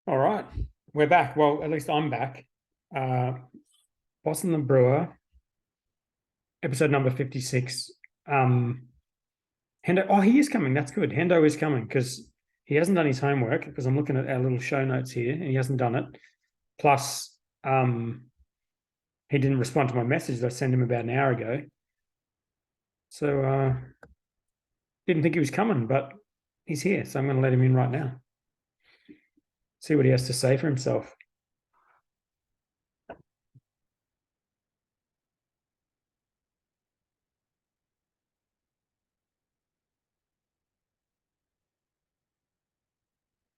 All right, we're back. Well, at least I'm back. Boston the Brewer, episode number 56. Hendo, oh, he is coming. That's good. Hendo is coming because he hasn't done his homework because I'm looking at our little show notes here and he hasn't done it. Plus, he didn't respond to my message that I sent him about an hour ago. So, didn't think he was coming, but he's here. So I'm going to let him in right now. See what he has to say for himself.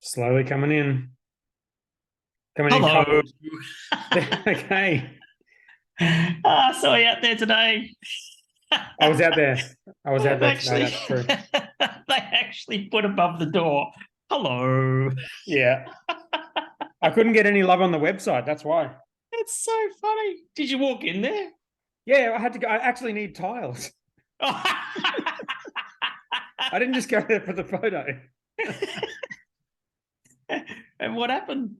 Slowly coming in. Coming in Hello. cold. Okay. Saw you out there today. I was out there. I was out there today. Actually, That's true. they actually put above the door. Hello. Yeah. I couldn't get any love on the website. That's why. It's so funny. Did you walk in there? Yeah, I had to go. I actually need tiles. I didn't just go there for the photo. And what happened?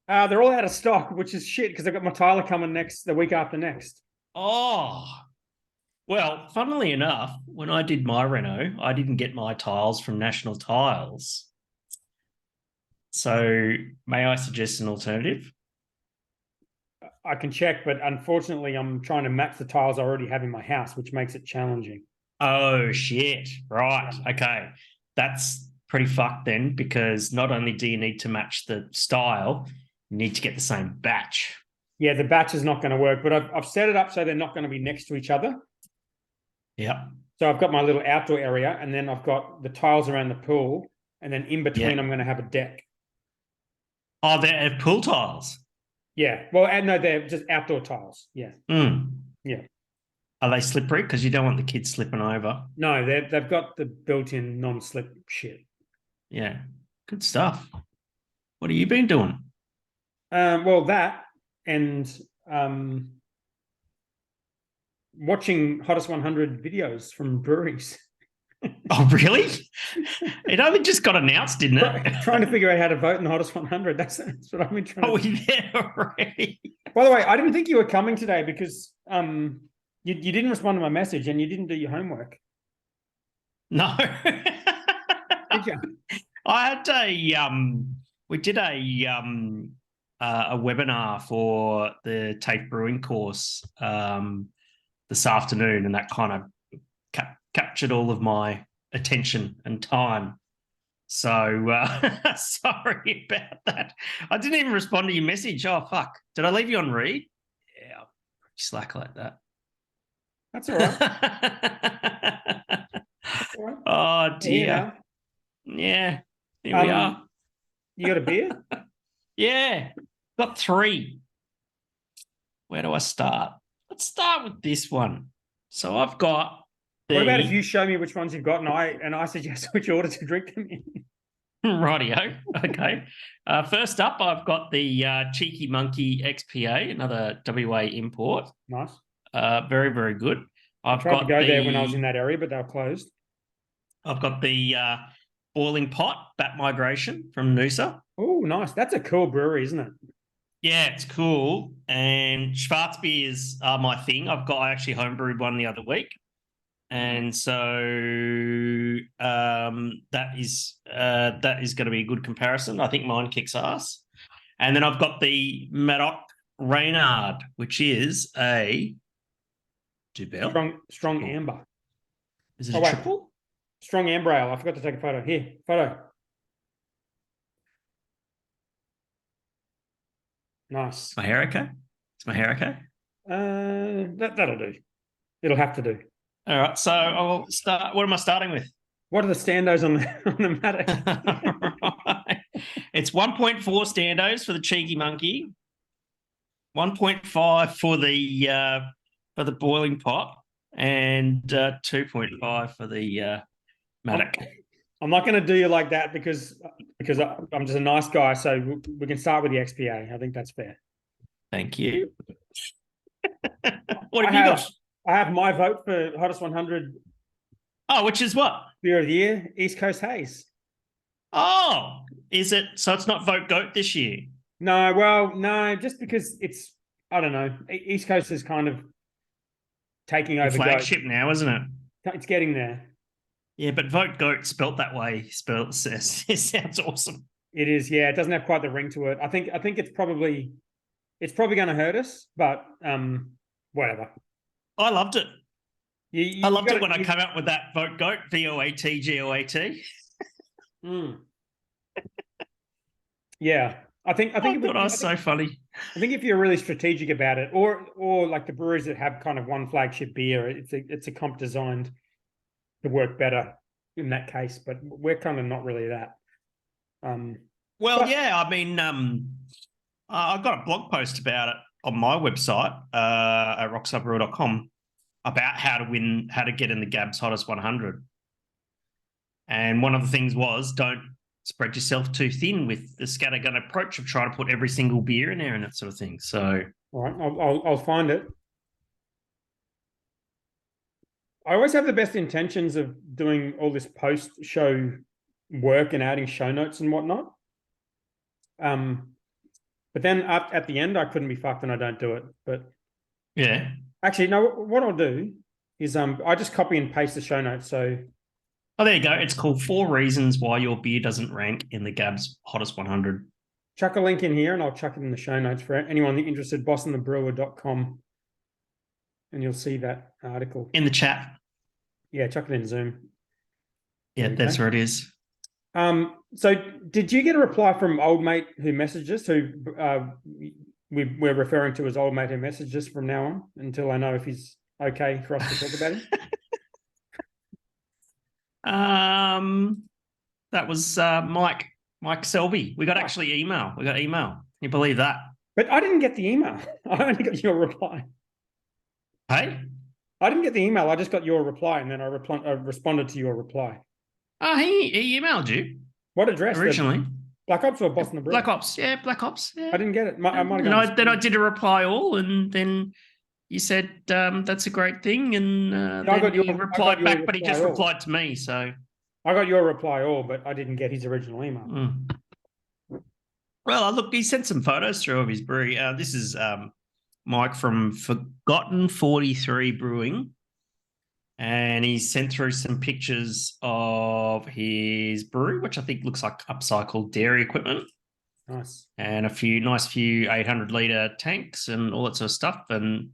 They're all out of stock, which is shit because I've got my tiler coming the week after next. Oh, well, funnily enough, when I did my reno, I didn't get my tiles from National Tiles. So may I suggest an alternative? I can check, but unfortunately, I'm trying to match the tiles I already have in my house, which makes it challenging. Oh, shit. Right. Okay. That's pretty fucked then, because not only do you need to match the style, you need to get the same batch. Yeah, the batch is not going to work, but I've set it up so they're not going to be next to each other. Yeah. So I've got my little outdoor area, and then I've got the tiles around the pool, and then in between, I'm going to have a deck. Oh, they're pool tiles. Yeah. Well, no, they're just outdoor tiles. Yeah. Yeah. Are they slippery? Because you don't want the kids slipping over. No, they've got the built-in non-slip shit. Yeah. Good stuff. What have you been doing? Well, that and watching Hottest 100 videos from breweries. Oh, really? It only just got announced, didn't it? Trying to figure out how to vote in the Hottest 100. That's what I've been trying to do. Are we there already? By the way, I didn't think you were coming today because you didn't respond to my message and you didn't do your homework. No. Did you? I had we did a webinar for the TAFE brewing course this afternoon, and that kind of captured all of my attention and time. So sorry about that. I didn't even respond to your message. Oh, fuck. Did I leave you on read? Yeah, I'm pretty slack like that. That's all right. That's all right. Oh, dear. Yeah, here we are. You got a beer? Yeah, got 3. Where do I start? Let's start with this one. So I've got What about if you show me which ones you've got and I suggest which order to drink them in? Rightio. Okay. First up, I've got the Cheeky Monkey XPA, another WA import. Nice. Very, very good. I tried to go there when I was in that area, but they were closed. I've got the Boiling Pot Bat Migration from Noosa. Oh, nice. That's a cool brewery, isn't it? Yeah, it's cool. And Schwarzbiers are my thing. I actually homebrewed one the other week. And so that is going to be a good comparison. I think mine kicks ass. And then I've got the Madoc Reynard, which is a Dubel. Strong amber. Is it a triple? Strong amber ale. I forgot to take a photo. Here, photo. Nice. Is my hair okay? Is my hair okay? That'll do. It'll have to do. All right. So I'll start. What am I starting with? What are the standos on the Madoc? Right. It's 1.4 standos for the Cheeky Monkey, 1.5 for the Boiling Pot, and 2.5 for the Madoc. I'm not going to do you like that because I'm just a nice guy. So we can start with the XPA. I think that's fair. Thank you. What have you got? I have my vote for Hottest 100. Oh, which is what? Beer of the Year, East Coast Haze. Oh, is it? So it's not Vote Goat this year. No, well, no, just because it's, I don't know. East Coast is kind of taking Your over Goat. flagship now, isn't it? It's getting there. Yeah, but Vote Goat spelt that way. Spelt says it sounds awesome. It is, yeah. It doesn't have quite the ring to it. I think it's probably going to hurt us, but whatever. I loved it. You I loved gotta, it when I came out with that Vote Goat, VOAT, Mm. Yeah, I think I thought I was so funny. I think if you're really strategic about it, or like the breweries that have kind of one flagship beer, it's a comp designed to work better in that case. But we're kind of not really that. Well, but- yeah, I mean, I got a blog post about it on my website at rockstarBrewer.com about how to get in the GABS Hottest 100. And one of the things was don't spread yourself too thin with the scattergun approach of trying to put every single beer in there and that sort of thing. So, all right, I'll find it. I always have the best intentions of doing all this post-show work and adding show notes and whatnot. But then at the end, I couldn't be fucked and I don't do it. But yeah. actually, no, what I'll do is I just copy and paste the show notes. So, oh, there you go. It's called 4 Reasons Why Your Beer Doesn't Rank in the GABS Hottest 100. chuck a link in here and I'll chuck it in the show notes for anyone interested, bostonthebrewer.com. And you'll see that article. In the chat. Yeah, chuck it in Zoom. Yeah, that's where it is. So did you get a reply from old mate who messaged us, who we're referring to as old mate who messaged us from now on until I know if he's okay for us to talk about him? That was Mike Selby. We got email. We got email. Can you believe that? But I didn't get the email. I only got your reply. Hey? I didn't get the email. I just got your reply, and then I responded to your reply. Oh, he emailed you. What address? Originally. Black Ops or Boston the Brewer? Black Ops. Yeah, Black Ops. Yeah. I didn't get it. Then I did a reply all, and then you said that's a great thing, and I got your replied back, but he just all. replied to me. So I got your reply all, but I didn't get his original email. Well, look, he sent some photos through of his brewery. This is Mike from Forgotten 43 Brewing. And he sent through some pictures of his brewery, which I think looks like upcycled dairy equipment. Nice. And a few 800-litre tanks and all that sort of stuff. And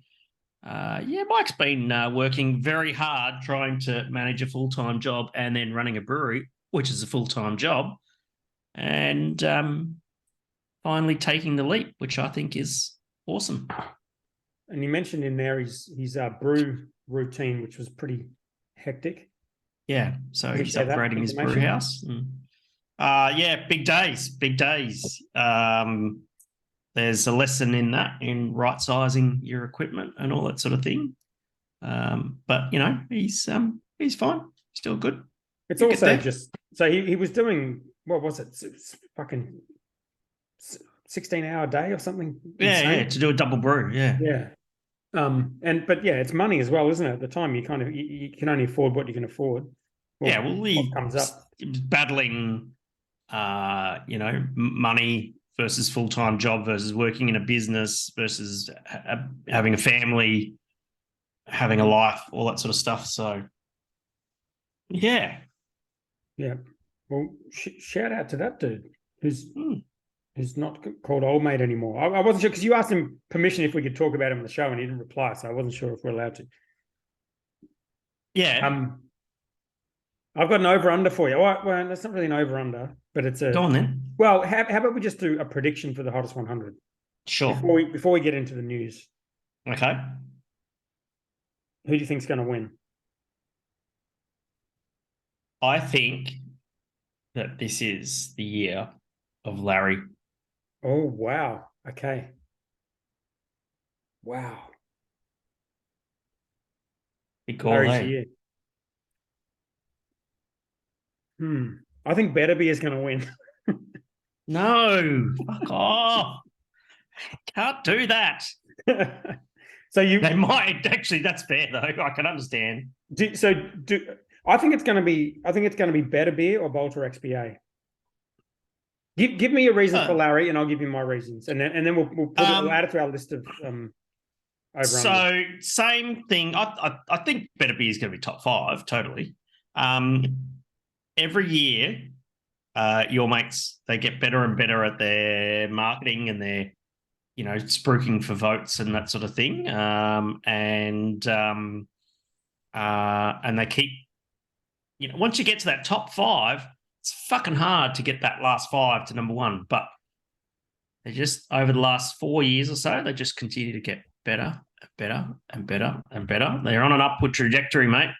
yeah, Mike's been working very hard trying to manage a full-time job and then running a brewery, which is a full-time job. And finally taking the leap, which I think is awesome. And you mentioned in there his brew routine, which was pretty hectic. Yeah, so he's upgrading his brew house. Yeah, big days. There's a lesson in that, in right-sizing your equipment and all that sort of thing. But you know, he's fine. Still good. It's also just so he was doing, what was it? Fucking 16-hour day or something. Yeah, to do a double brew. Yeah. But yeah, it's money as well, isn't it? At the time, you can only afford what you can afford. What comes up, battling, money versus full-time job versus working in a business versus having a family, having a life, all that sort of stuff. So, yeah. Well, shout out to that dude who's not called old mate anymore. I wasn't sure because you asked him permission if we could talk about him on the show and he didn't reply, so I wasn't sure if we're allowed to. Yeah. I've got an over-under for you. Well, that's not really an over-under, but it's a... Go on then. Well, how about we just do a prediction for the Hottest 100? Sure. Before we get into the news. Okay. Who do you think's going to win? I think that this is the year of Larry. Oh, wow. Okay. Wow. Big call, Larry's year. I think BatB is going to win. No, fuck off. Can't do that. They might actually. That's fair though. I can understand. I think it's going to be BatB or Bolter XBA. Give me a reason for Larry, and I'll give you my reasons, and then we'll add it to our list of over. So same thing. I think BatB is going to be top 5 totally. Every year, your mates, they get better and better at their marketing and their, spruiking for votes and that sort of thing. And they keep, once you get to that top 5, it's fucking hard to get that last 5 to number 1. But they just, over the last 4 years or so, they just continue to get better and better and better and better. They're on an upward trajectory, mate.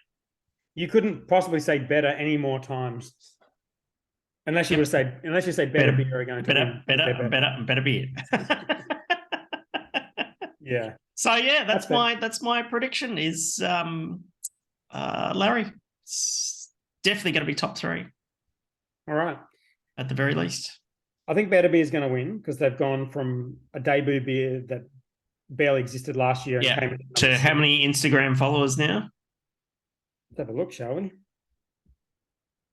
You couldn't possibly say better any more times. Unless you say BatB are going to better beer. Yeah. So yeah, that's my prediction is Larry. It's definitely going to be top 3. All right. At the very least. I think BatB is going to win because they've gone from a debut beer that barely existed last year. Yeah. And to how many Instagram followers now? Let's have a look, shall we? It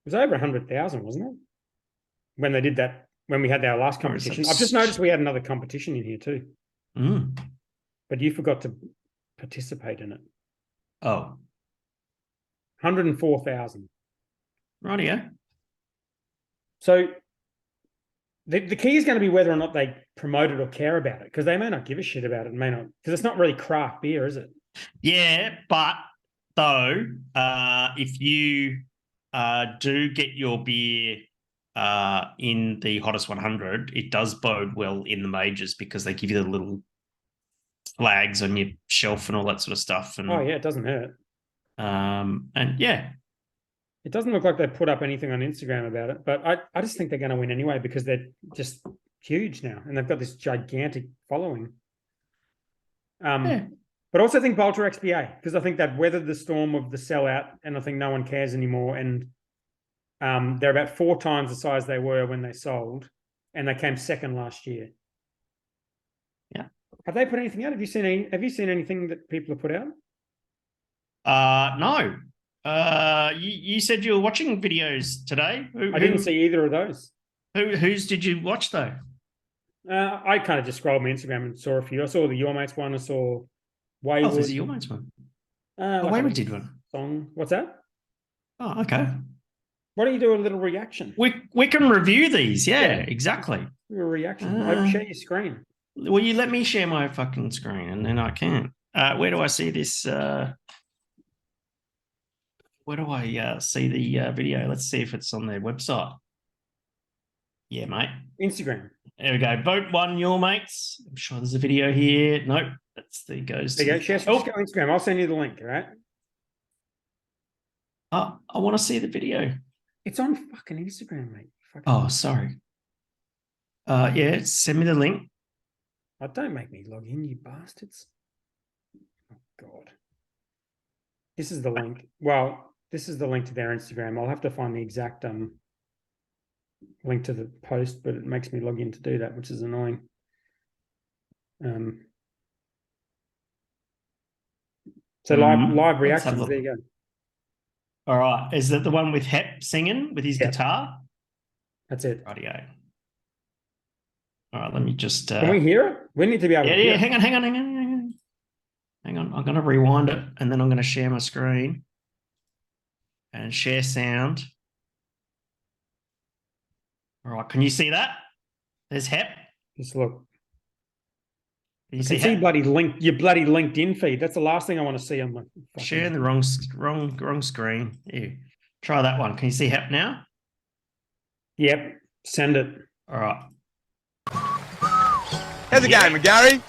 was over 100,000, wasn't it? When they did that, when we had our last competition. I've just noticed we had another competition in here too. But you forgot to participate in it. Oh. 104,000. Rightio. So the key is going to be whether or not they promote it or care about it, because they may not give a shit about it, may not, because it's not really craft beer, is it? Yeah, but though, if you do get your beer in the Hottest 100, it does bode well in the majors because they give you the little flags on your shelf and all that sort of stuff. And, oh yeah, it doesn't hurt. And yeah. It doesn't look like they put up anything on Instagram about it, but I just think they're going to win anyway because they're just huge now and they've got this gigantic following. But I also think Bolter XBA, because I think they've weathered the storm of the sellout and I think no one cares anymore. And they're about 4 times the size they were when they sold, and they came second last year. Yeah. Have they put anything out? Have you seen anything that people have put out? No. You said you were watching videos today. I didn't see either of those. Whose did you watch though? I kind of just scrolled my Instagram and saw a few. I saw the Your Mates one. I saw Wayward. Oh, there's a Your Mates one. Like Wayward did one. Song. What's that? Oh, okay. Why don't you do a little reaction? We can review these. Yeah. Exactly. Do a reaction. Share your screen. Will you let me share my fucking screen and then I can? Where do I see this? Where do I see the video? Let's see if it's on their website. Yeah, mate. Instagram. There we go. Vote 1, Your Mates. I'm sure there's a video here. Nope. There you go. Just go Instagram. I'll send you the link, all right? I want to see the video. It's on fucking Instagram, mate. Oh, sorry. Yeah, send me the link. Oh, don't make me log in, you bastards. Oh, God. This is the link. Well, this is the link to their Instagram. I'll have to find the exact link to the post, but it makes me log in to do that, which is annoying. So live reactions, there you go. All right. Is that the one with Hep singing with his guitar? That's it. Rightio. All right, let me just... Can we hear it? We need to be able to hear it. Hang on. I'm going to rewind it, and then I'm going to share my screen and share sound. All right, can you see that? There's Hep. Just look. Can you see your bloody LinkedIn feed. That's the last thing I want to see on my... Sharing the wrong screen. Yeah. Try that one. Can you see Hep now? Yep. Send it. All right. How's it going, Gary?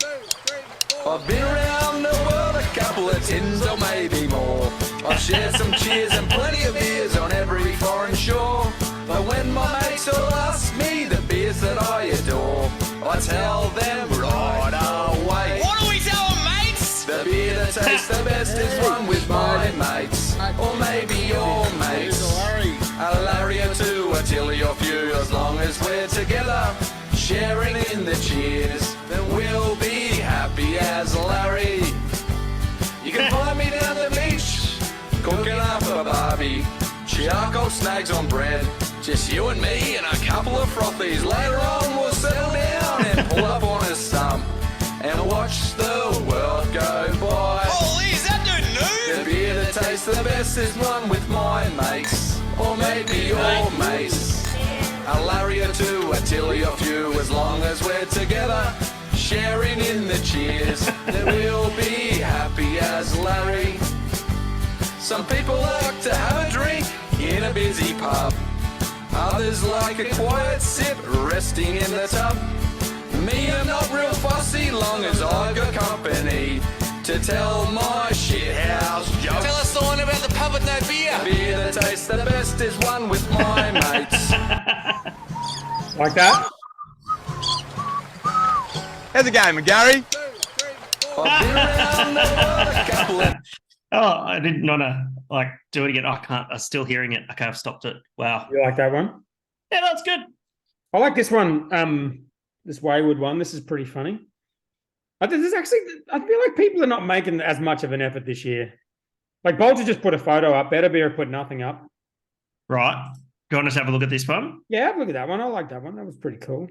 I've been around the world a couple of tins or maybe more. I've shared some cheers and plenty of beers on every foreign shore. But when my mates all ask me the beers that I adore, I tell them right away. What do we tell them, mates? The beer that tastes the best is one with my mates. Or maybe your mates. A Larry or two, a Tilly or few, as long as we're together, sharing in the cheers, then we'll be happy as Larry. You can find me down the beach, cooking up a barbie, charcoal snags on bread, Just you and me and a couple of frothies. Later on we'll settle down and pull up on a stump and watch the world go by. Holy, is that dude The beer that tastes the best is one with my mates, or maybe your mates. A Larry or two, a Tilly or few, as long as we're together, sharing in the cheers. Then we'll be happy as Larry. Some people like to have a drink in a busy pub. Others like a quiet sip, resting in the tub. Me, I'm not real fussy, long as I've got company to tell my shithouse jokes. Tell us the one about the pub with no beer. Beer that tastes the best is one with my mates. Like that? How's it going, Gary? I've been around the world a couple of Oh, I didn't want to like do it again. I can't. I'm still hearing it. Okay, I've stopped it. Wow. You like that one? Yeah, that's good. I like this one. This Wayward one. This is pretty funny. I think I feel like people are not making as much of an effort this year. Like Bolter just put a photo up. BatB put nothing up. Right. Do you want us to have a look at this one? Yeah, have a look at that one. I like that one. That was pretty cool.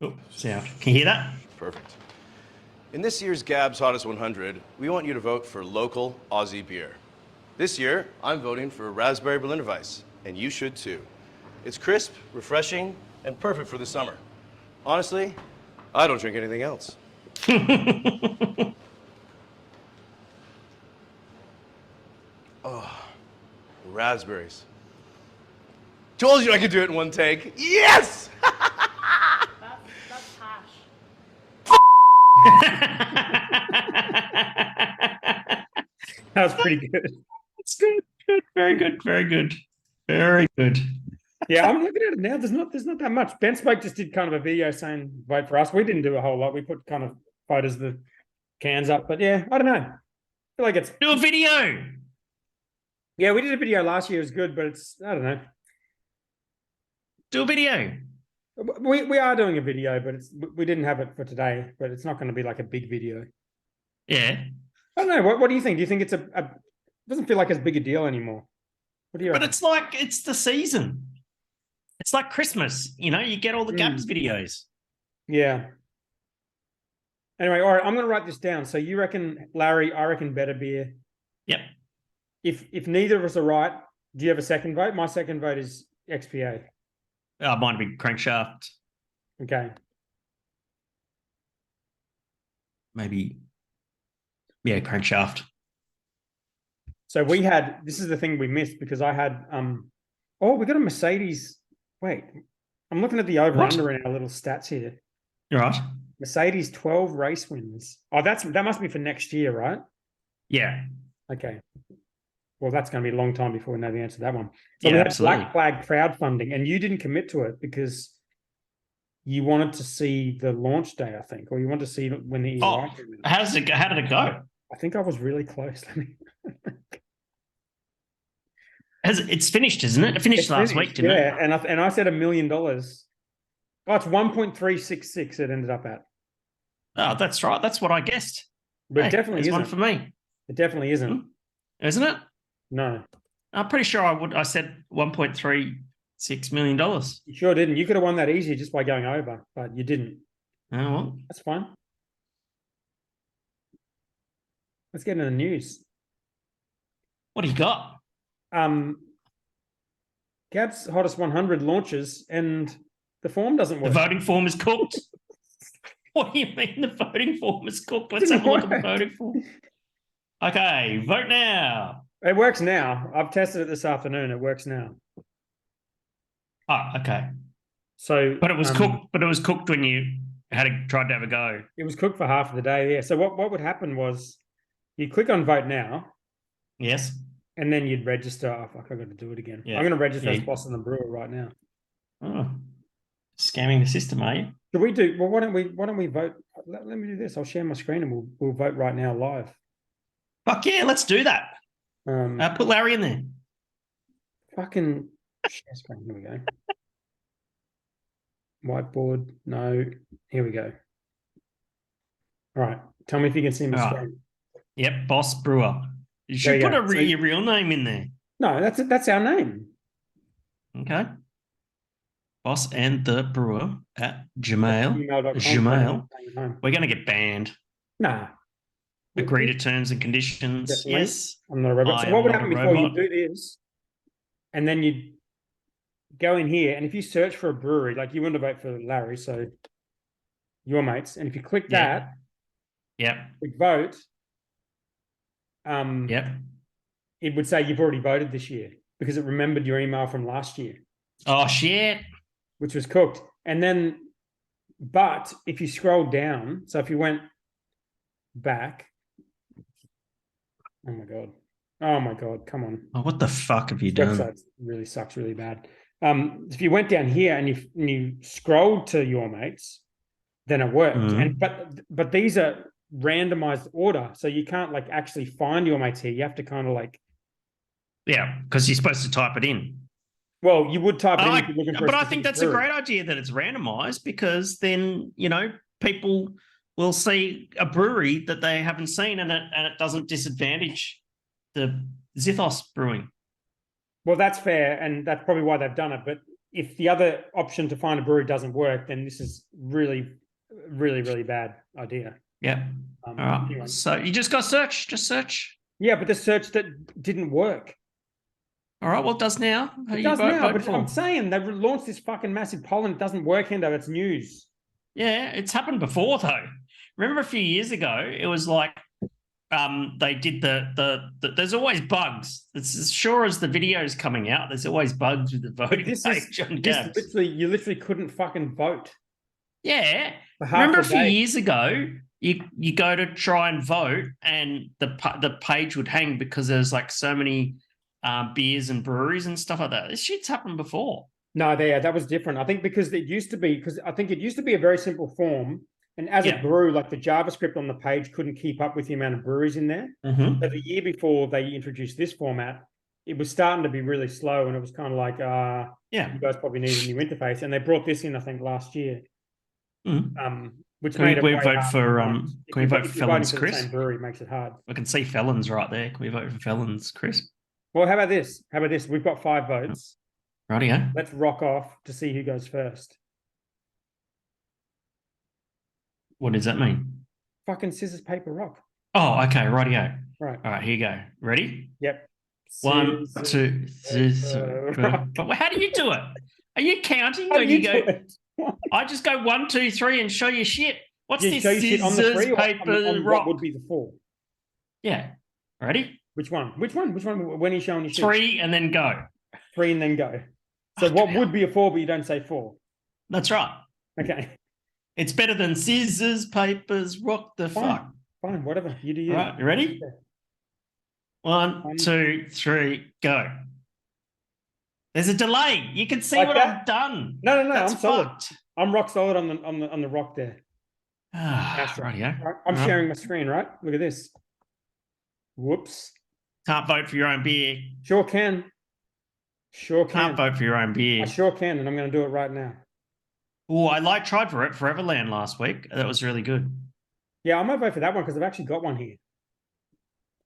Oh, sound. Can you hear that? Perfect. In this year's GABS Hottest 100, we want you to vote for local Aussie beer. This year, I'm voting for Raspberry Berliner Weiss, and you should too. It's crisp, refreshing, and perfect for the summer. Honestly, I don't drink anything else. Oh, raspberries. Told you I could do it in one take. Yes! That's hash. That was pretty good. It's good. Good. Very good. Very good. Very good. Yeah, I'm looking at it now. There's not that much. Ben Spoke just did kind of a video saying vote for us. We didn't do a whole lot. We put kind of photos of the cans up, but yeah, I don't know. I feel like it's Do a video. yeah. We did a video last year. It was good, but it's I don't know. Do a video. We are doing a video, but we didn't have it for today. But it's not going to be like a big video. Yeah. I don't know. What do you think? Do you think it's it doesn't feel like as big a deal anymore? What do you But reckon? it's like it's the season. It's like Christmas. You know, you get all the GABS videos. Yeah. Anyway, all right. I'm going to write this down. So you reckon Larry? I reckon BatB. Yep. If neither of us are right, do you have a second vote? My second vote is XPA. Mine would be Crankshaft. Okay. Maybe. Yeah, Crankshaft. So we had this is the thing we missed because I had we got a Mercedes. Wait, I'm looking at the over under in our little stats here. You're right. Mercedes 12 race wins. Oh, that must be for next year, right? Yeah. Okay. Well, that's going to be a long time before we know the answer to that one. So Yeah, we had absolutely. Black Flag crowdfunding, and you didn't commit to it because you wanted to see the launch day, I think, or you wanted to see when the Oh, EI came out. how did it go? I think I was really close. It's finished, isn't it? It finished It's last finished, week, didn't yeah, it? and I said $1 million. Oh, it's 1.366. It ended up at, Oh, that's right. That's what I guessed. but Hey, it definitely there's isn't. one for me, It definitely isn't. isn't it? No, I'm pretty sure I said $1.36 million. you sure didn't. You could have won that easy just by going over, but you didn't. Oh well. That's fine. Let's get into the news. What do you got? GABS Hottest 100 launches and the form doesn't The work. voting form is cooked. What do you mean the voting form is cooked? Let's have a look at the Didn't work. voting form. Okay, vote now. It works now. I've tested it this afternoon. It works now. Oh, okay. So, But it was cooked. But it was cooked when you tried to have a go. It was cooked for half of the day. Yeah. So what would happen was you click on vote now, Yes. and then you'd register. Oh, fuck, I've got to do it again. Yeah. I'm going to register as Yeah. Boston and Brewer right now. Oh, scamming the system, are you? Should we do? Well, why don't we vote? Let me do this. I'll share my screen and we'll vote right now live. Fuck yeah, let's do that. Put Larry in there. Fucking share screen. Here we go. Whiteboard. No. Here we go. All right. Tell me if you can see my All right. screen. Yep, Boss Brewer. You should you put go. So- your real name in there. No, that's our name. Okay. Boss and the brewer at Gmail. Gmail.com. We're going to get banned. Nah. Agree to terms and conditions. Definitely. Yes. I'm not a robot. I So what am would not happen a before you robot. do this? And then you go in here, and if you search for a brewery, like you want to vote for Larry, so your mates, and if you click Yeah. that, Yep. click vote, Yep. it would say you've already voted this year because it remembered your email from last year, Oh, shit. which was cooked. And then, but if you scroll down, so if you went back, oh my God, come on. Oh, what the fuck have you This done? website really sucks really bad. If you went down here and you scrolled to your mates, then it worked. Mhm. But these are randomized order, so you can't like actually find your mates here. You have to kind of like, Yeah, because you're supposed to type it in. well, you would type it in if you're looking for. But I think that's a great idea that it's randomized because then people will see a brewery that they haven't seen and it doesn't disadvantage the Zithos brewing. Well, that's fair, and that's probably why they've done it. But if the other option to find a brewery doesn't work, then this is really, really, really bad idea. Yeah. All right. Anyway. So you just got search. Just search. Yeah, but the search that didn't work. All right. Well, it does now. It does now, but I'm saying they've launched this fucking massive poll and it doesn't work, Hendo. It's news. Yeah, it's happened before though. Remember a few years ago, it was like they did the there's always bugs. It's as sure as the video's coming out, there's always bugs with the voting page on GABS. You literally couldn't fucking vote. Yeah. Remember a few years ago, you go to try and vote and the page would hang because there's like so many beers and breweries and stuff like that. This shit's happened before. No, that was different. I think because it used to be a very simple form. And as it grew, like the JavaScript on the page couldn't keep up with the amount of breweries in there. Mm-hmm. So the year before they introduced this format, it was starting to be really slow, and it was kind of like, you guys probably need a new interface. And they brought this in, I think, last year. Mm-hmm. Which can made we it vote for can we vote for felons, for Chris? the same brewery makes it hard. I can see felons right there. Can we vote for felons, Chris? Well, how about this? We've got 5 votes. Rightio. Let's rock off to see who goes first. What does that mean? Fucking scissors, paper, rock. Oh, okay. Rightio. Right. All right, here you go. Ready? Yep. 1, 2, 3. But how do you do it? Are you counting? Or you go? I just go 1, 2, 3 and show you shit. What's this? Scissors, on the 3 paper, rock. What would be the 4? Yeah. Ready? Which one? When are you showing your shit? 3 and then go. 3 and then go. So what would be a 4, but you don't say 4? That's right. Okay. It's better than scissors, papers, rock the fuck. Fine, whatever. You do you. All right, you ready? 1, 2, 3, go. There's a delay. You can see like what that? I've done. No. That's I'm solid. fucked. I'm rock solid on the rock there. Rightio. Right, I'm sharing my screen, right? Look at this. Whoops. Can't vote for your own beer. Sure can. Can't vote for your own beer. I sure can, and I'm going to do it right now. Oh, I tried for it, Foreverland last week. That was really good. Yeah, I might vote for that one because I've actually got one here.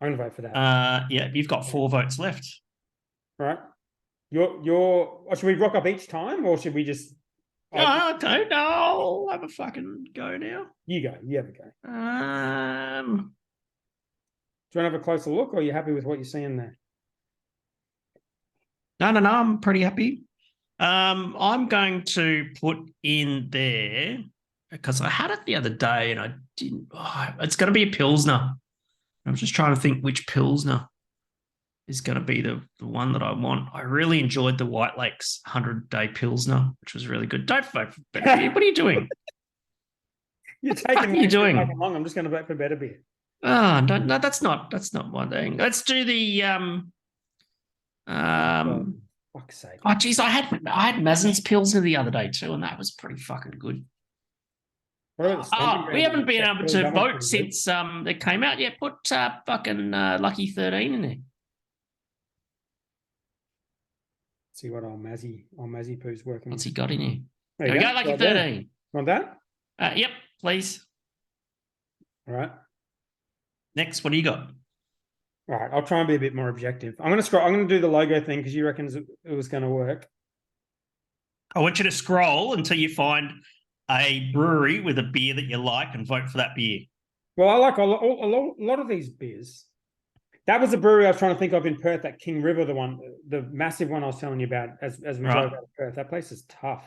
I'm going to vote for that. Yeah, you've got 4 votes left. All right. Or should we rock up each time, or should we just? I don't know. I'll have a fucking go now. You go. You have a go. Do you want to have a closer look, or are you happy with what you're seeing there? No. I'm pretty happy. I'm going to put in there because I had it the other day and I didn't. It's going to be a Pilsner. I'm just trying to think which Pilsner is going to be the one that I want. I really enjoyed the White Lakes 100-day Pilsner, which was really good. Don't vote for Better Beer. What are you doing? You're taking. What are you doing? Long. I'm just going to vote for Better Beer. Oh, no, that's not my thing. Let's do the fuck's sake. Oh, geez, I had Mazen's Pilsner the other day too, and that was pretty fucking good. We haven't been able to vote since it came out. Yeah, put fucking Lucky 13 in there. See what old Mazzy Poo's working. What's he got in here? There we go, Lucky 13. Want that? Yep, please. All right. Next, what do you got? All right, I'll try and be a bit more objective. I'm going to scroll. I'm going to do the logo thing because you reckon it was going to work. I want you to scroll until you find a brewery with a beer that you like and vote for that beer. Well, I like a lot of these beers. That was the brewery I was trying to think of in Perth, that King River, the massive one I was telling you about as we drove out of Perth. That place is tough.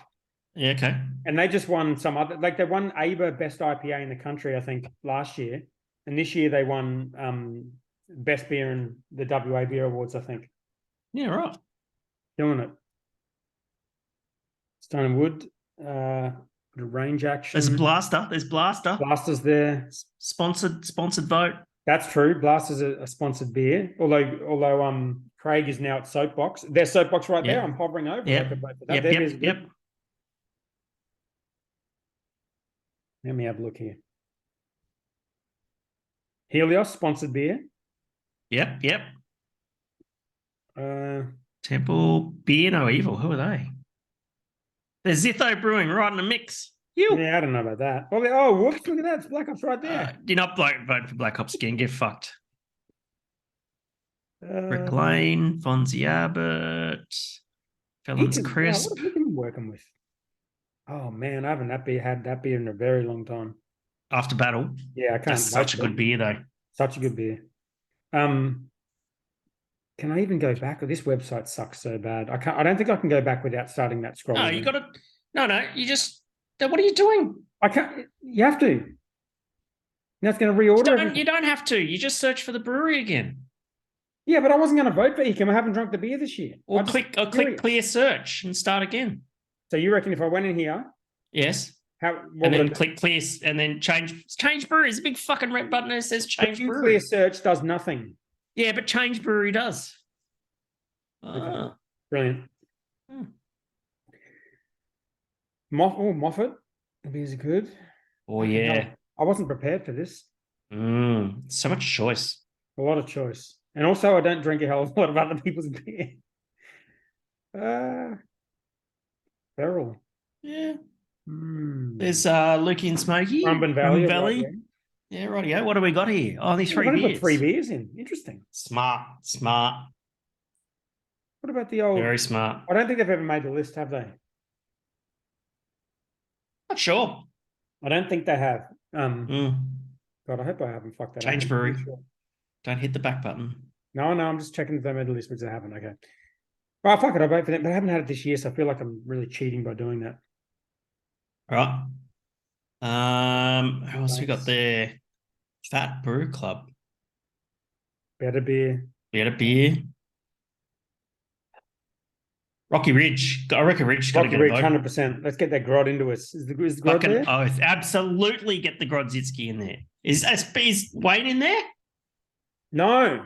Yeah, okay. And they just won some other, like they won ABA Best IPA in the country, I think, last year. And this year they won Best Beer in the WA Beer Awards, I think. Yeah, right. Doing it. Stone and Wood, range action. There's Blaster. There's Blaster. Blaster's there. Sponsored vote. That's true. Blaster's a sponsored beer. Although Craig is now at Soapbox. There's Soapbox right there. I'm hovering over. Yep. I could vote for that. Yep. Let me have a look here. Helios sponsored beer. Yep. Uh, Temple Beer No Evil. Who are they? There's Zitho Brewing right in the mix. Yeah, I don't know about that. Oh, whoops, look at that. It's Black Ops right there. You're not voting for Black Ops again. Get fucked. Rick Uh, Lane, Fonzie Abbott, Felons Crisp. What have we been working with? Oh, man, I haven't had that beer in a very long time. After Battle. Yeah, I can't. That's such a good beer, though. Such a good beer. Can I even go back? This website sucks so bad. I can't. I don't think I can go back without starting that scroll. No, you got to. No. You just. What are you doing? I can't. You have to. Now it's going to reorder. You don't have to. You just search for the brewery again. Yeah, but I wasn't going to vote for Ecom. I haven't drunk the beer this year. Or click clear search and start again. So you reckon if I went in here? Yes. And then click clear and then change brewery. There's a big fucking red button that says change brewery. Clear search does nothing. Yeah, but change brewery does. Okay. Brilliant. Moffat. The beers are good. Oh, yeah. I wasn't prepared for this. So much choice. A lot of choice. And also, I don't drink a hell of a lot of other people's beer. Feral. Yeah. There's Lukey and Smokey. Rumben Valley. Right, yeah, rightio. What do we got here? Oh, these three beers. Got 3 beers in. Interesting. Smart. What about the old? Very smart. I don't think they've ever made the list, have they? Not sure. I don't think they have. God, I hope I haven't fucked that up. Change brewery. Sure. Don't hit the back button. No, I'm just checking if they made the list, which they haven't. Okay. Well, fuck it, I'll vote for them, but I haven't had it this year, so I feel like I'm really cheating by doing that. All right. Who else we got there? Fat Brew Club. Better beer. Rocky Ridge. I reckon Ridge got to get a vote. 100%. Let's get that Grod into us. Is the Grod there? Oath. Absolutely get the Grodzitsky in there. Is Wayne in there? No.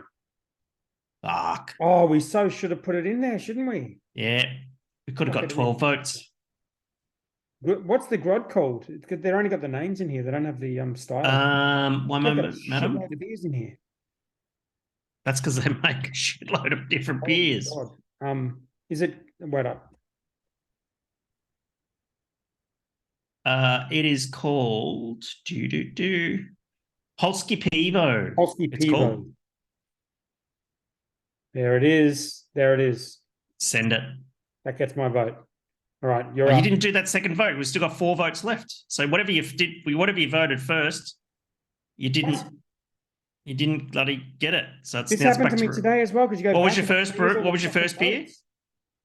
Fuck. Oh, we should have put it in there, shouldn't we? Yeah. We could have got 12 votes. What's the Grod called? They've only got the names in here. They don't have the style. One moment, madam. The beers in here. That's because they make a shitload of different beers. God. Is it? Wait up. It is called Polsky Pivo. Polsky Pivo. There it is. Send it. That gets my vote. All right, you didn't do that second vote. We've still got 4 votes left. So whatever you voted first, you didn't. What? You didn't bloody get it. So this happened to me today as well because you go. What was your first brew? What was your first beer?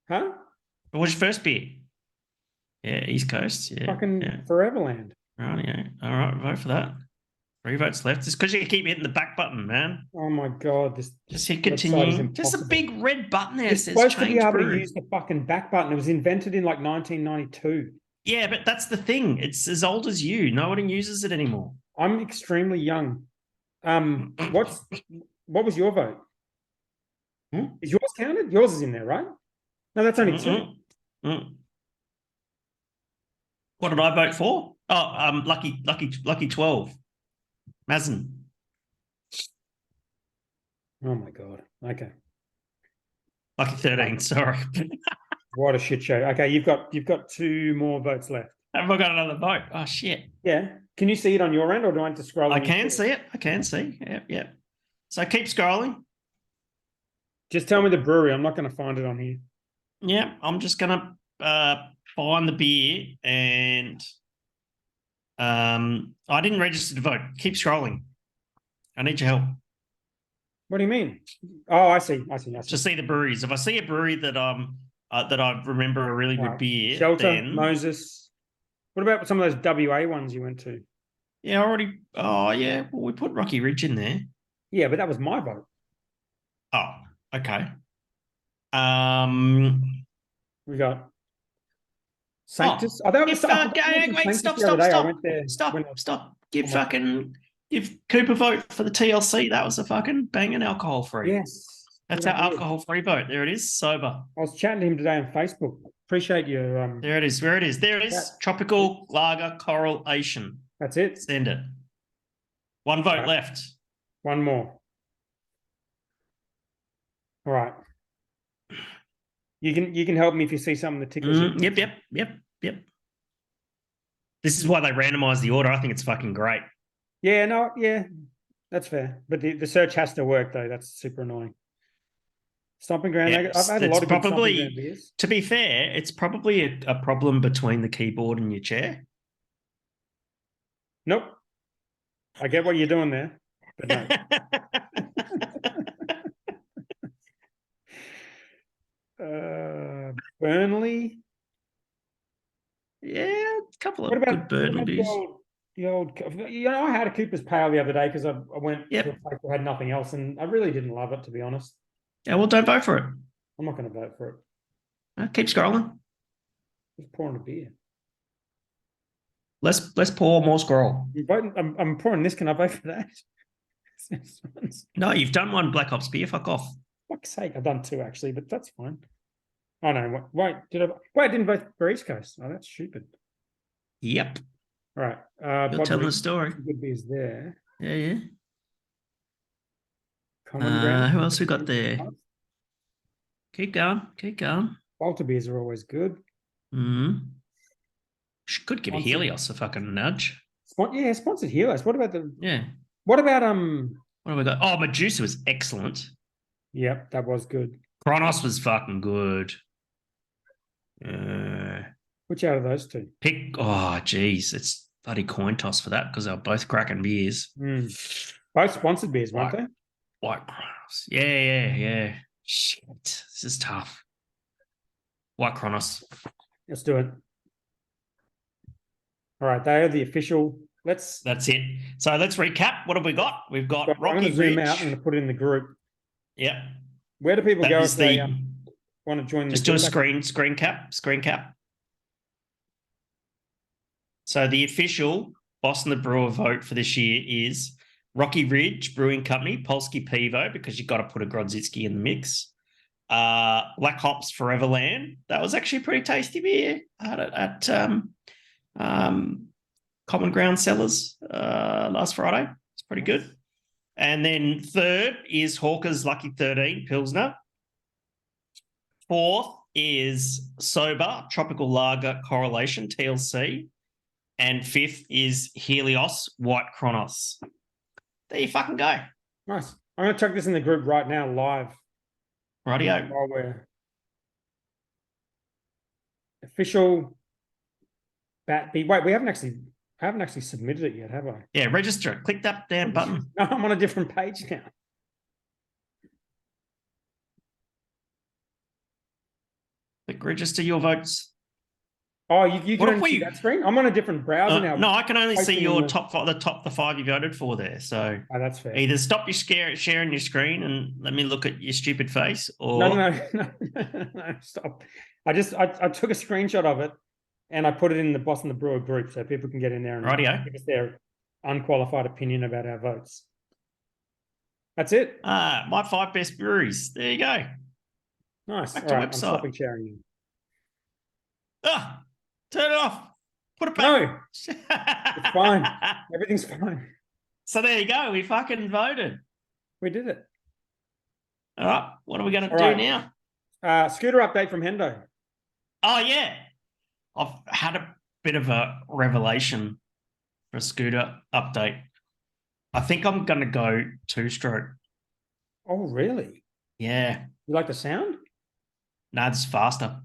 Huh? What was your first beer? Yeah, East Coast. Yeah, fucking Foreverland. Right, yeah. All right, vote for that. 3 votes left. It's because you keep hitting the back button, man. Oh my god! Just hit continue. Just a big red button there. It's supposed to be able to use the fucking back button. It was invented in like 1992. Yeah, but that's the thing. It's as old as you. No one uses it anymore. I'm extremely young. What was your vote? Is yours counted? Yours is in there, right? No, that's only 2. What did I vote for? Oh, lucky 12. Mazen. Oh my god. Okay. Lucky 13. Sorry. What a shit show. Okay, you've got 2 more votes left. Have I got another vote? Oh shit. Yeah. Can you see it on your end, or do I have to scroll? I can see it. I can see. Yep. So keep scrolling. Just tell me the brewery. I'm not going to find it on here. Yeah, I'm just gonna find the beer and I didn't register to vote. Keep scrolling. I need your help What do you mean? Oh, I see. to see the breweries. If I see a brewery that that I remember a really good Right. beer, Shelter, then Moses. What about some of those WA ones you went to? yeah, already. Oh yeah, well, we put Rocky Ridge in there. Yeah, but that was my vote. Oh, okay. We got Sanctus. Oh, If wait, stop, the other stop, day. I stop, went there. stop. Give Oh my- give Cooper vote for the TLC. That was a fucking banging alcohol free. Yes. That's Good our idea. alcohol free vote. There it is. Sober. I was chatting to him today on Facebook. Appreciate your There it is. Where it is. There it is. That- Tropical lager correlation. That's it. Send it. One vote Right. left. One more. All right. You can help me if you see something that tickles you. Yep. This is why they randomize the order. I think it's fucking great. Yeah, no, yeah, that's fair. But the search has to work though. That's super annoying. Stomping ground. Yeah, I've had a lot of good stomping ground probably, beers. to be fair, it's probably a problem between the keyboard and your chair. Nope. I get what you're doing there, but no. Burnley. Yeah, a couple What of about, good Burnley what about beers. the old? You know, I had a Cooper's Pale the other day because I went Yep. to a place that had nothing else, and I really didn't love it, to be honest. Yeah, well, don't vote for it. I'm not going to vote for it. Keep scrolling. Just pouring a beer. Let's pour, more scroll. I'm pouring this. Can I vote for that? No, you've done one Black Ops beer. Fuck off. Fuck's sake, I've done two actually, but that's fine. Oh no, wait, I didn't vote for East Coast. Oh, that's stupid. Yep. All right. You're telling the story. Good beers there. Yeah. Common ground. Who else we got there? Keep going. Walter beers are always good. Could give a Helios a fucking nudge. Sponsored Helios. What about What have we got? Oh, Medusa was excellent. Yep, that was good. Kronos was fucking good. Which out of those two? It's bloody coin toss for that because they're both cracking beers. Both sponsored beers, weren't they? White Kronos. Yeah. Shit, this is tough. White Kronos. Let's do it. All right, they are the official. That's it. So let's recap. What have we got? We've got I'm Rocky going to zoom Ridge. out. I'm going to put it in the group. Yep. Where do people That go is if they want to join? Just do a screen cap. So the official Boston the Brewer vote for this year is Rocky Ridge Brewing Company, Polsky Pivo, because you've got to put a Grodzitsky in the mix. Black Hops Foreverland. That was actually a pretty tasty beer. I had it at Common Ground Cellars last Friday. It's pretty good. And then third is Hawker's Lucky 13 Pilsner. Fourth is Sober Tropical Lager Correlation TLC. And fifth is Helios White Kronos. There you fucking go. Nice. I'm going to chuck this in the group right now, live. Rightio. While we're official BatB. Wait, I haven't actually submitted it yet, have I? Yeah, register it. Click that damn button. No, I'm on a different page now. Click register your votes. Oh, you What can if only see we- that screen? I'm on a different browser now. No, I can only see Posting your the- the five you voted for there. So Oh, that's fair. either stop your sharing your screen and let me look at your stupid face, or No, stop. I took a screenshot of it and I put it in the Boston the Brewer group so people can get in there and Rightio. give us their unqualified opinion about our votes. That's it. my 5 best breweries. There you go. Nice. Back All to right, I'm website. stopping sharing you. Turn it off. Put it No, back. it's fine. Everything's fine. So there you go. We fucking voted. We did it. All right. What are we going to All do right. now? Scooter update from Hendo. Oh, yeah. I've had a bit of a revelation for a scooter update. I think I'm going to go 2-stroke. Oh, really? Yeah. You like the sound? No, it's faster.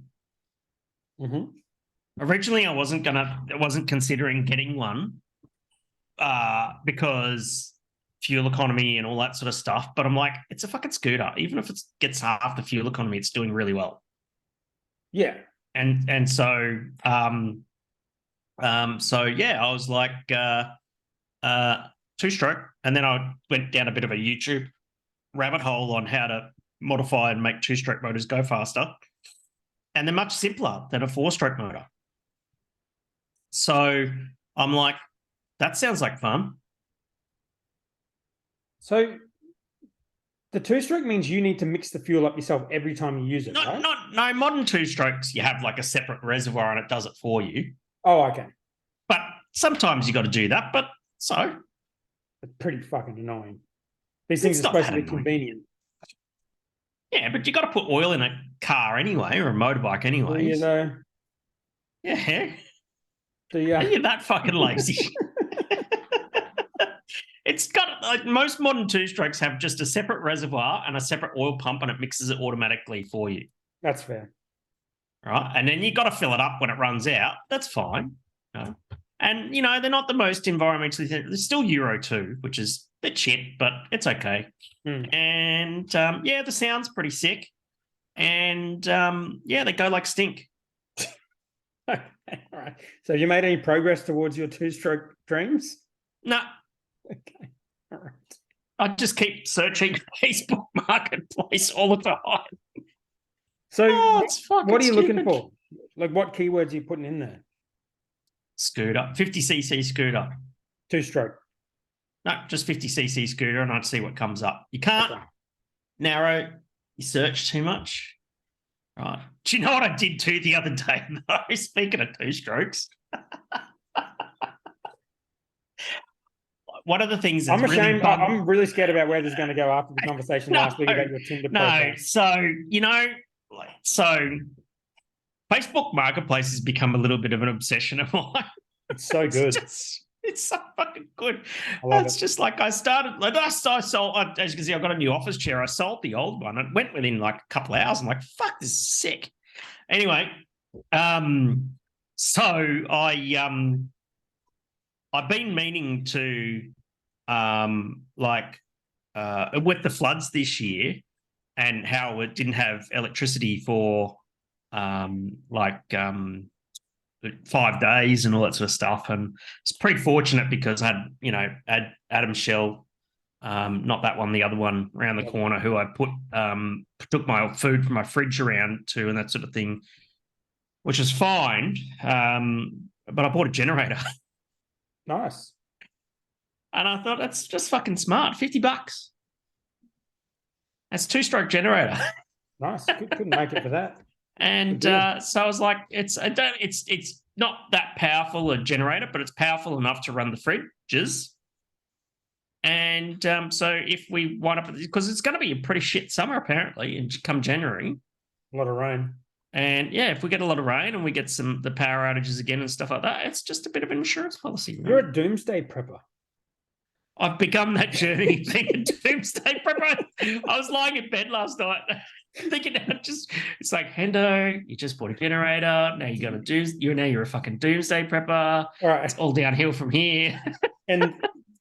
Mm-hmm. Originally, I wasn't considering getting one because fuel economy and all that sort of stuff. But I'm like, it's a fucking scooter. Even if it gets half the fuel economy, it's doing really well. Yeah. And so yeah, I was like 2-stroke, and then I went down a bit of a YouTube rabbit hole on how to modify and make 2-stroke motors go faster, and they're much simpler than a 4-stroke motor. So I'm like, that sounds like fun. So the 2-stroke means you need to mix the fuel up yourself every time you use it, right? No, modern 2-strokes, you have like a separate reservoir and it does it for you. Oh, okay. But sometimes you got to do that. But so It's pretty fucking annoying. These things It's are not supposed to that be annoying. convenient. yeah, but you got to put oil in a car anyway, or a motorbike anyway. You know, Yeah, the are you that fucking lazy? It's got like most modern 2-strokes have just a separate reservoir and a separate oil pump, and it mixes it automatically for you. that's fair. Right. And then you got to fill it up when it runs out. That's fine. And, you know, they're not the most environmentally, they're still Euro 2, which is a bit shit, but it's okay. And yeah, the sound's pretty sick. And yeah, they go like stink. Okay, all right. So you made any progress towards your 2-stroke dreams? No, Okay. All right. I just keep searching Facebook Marketplace all the time. So it's fucking what are you looking stupid. for? Like what keywords are you putting in there? Scooter, 50cc scooter. 2-stroke. No, just 50cc scooter, and I'd see what comes up. You can't Okay. narrow your search too much. Right. Do you know what I did too the other day, though? Speaking of 2-strokes. One of the things that's I'm ashamed. really fun, I'm really scared about where this is going to go after the conversation last week about your Tinder profile. so, you know, so Facebook Marketplace has become a little bit of an obsession of mine. It's so good. It's so fucking good. I love It's it. just like I started, like I sold, as you can see, I got a new office chair. I sold the old one. It went within like a couple of hours. I'm like, fuck, this is sick. Anyway, so I've been meaning to with the floods this year and how it didn't have electricity for 5 days and all that sort of stuff. And it's pretty fortunate because I had Adam Shell, not that one, the other one around the corner, who I took my food from my fridge around to and that sort of thing, which is fine. But I bought a generator. Nice. And I thought, that's just fucking smart. $50. That's 2-stroke generator. Nice. Couldn't make it for that. And so I was like, it's not that powerful a generator, but it's powerful enough to run the fridges. And so if we wind up, because it's going to be a pretty shit summer apparently, and come January. A lot of rain. And yeah, if we get a lot of rain and we get the power outages again and stuff like that, it's just a bit of an insurance policy. You're a doomsday prepper. I've begun that journey being a doomsday prepper. I was lying in bed last night thinking, it's like, Hendo, you just bought a generator. Now you're a fucking doomsday prepper. All right. It's all downhill from here. And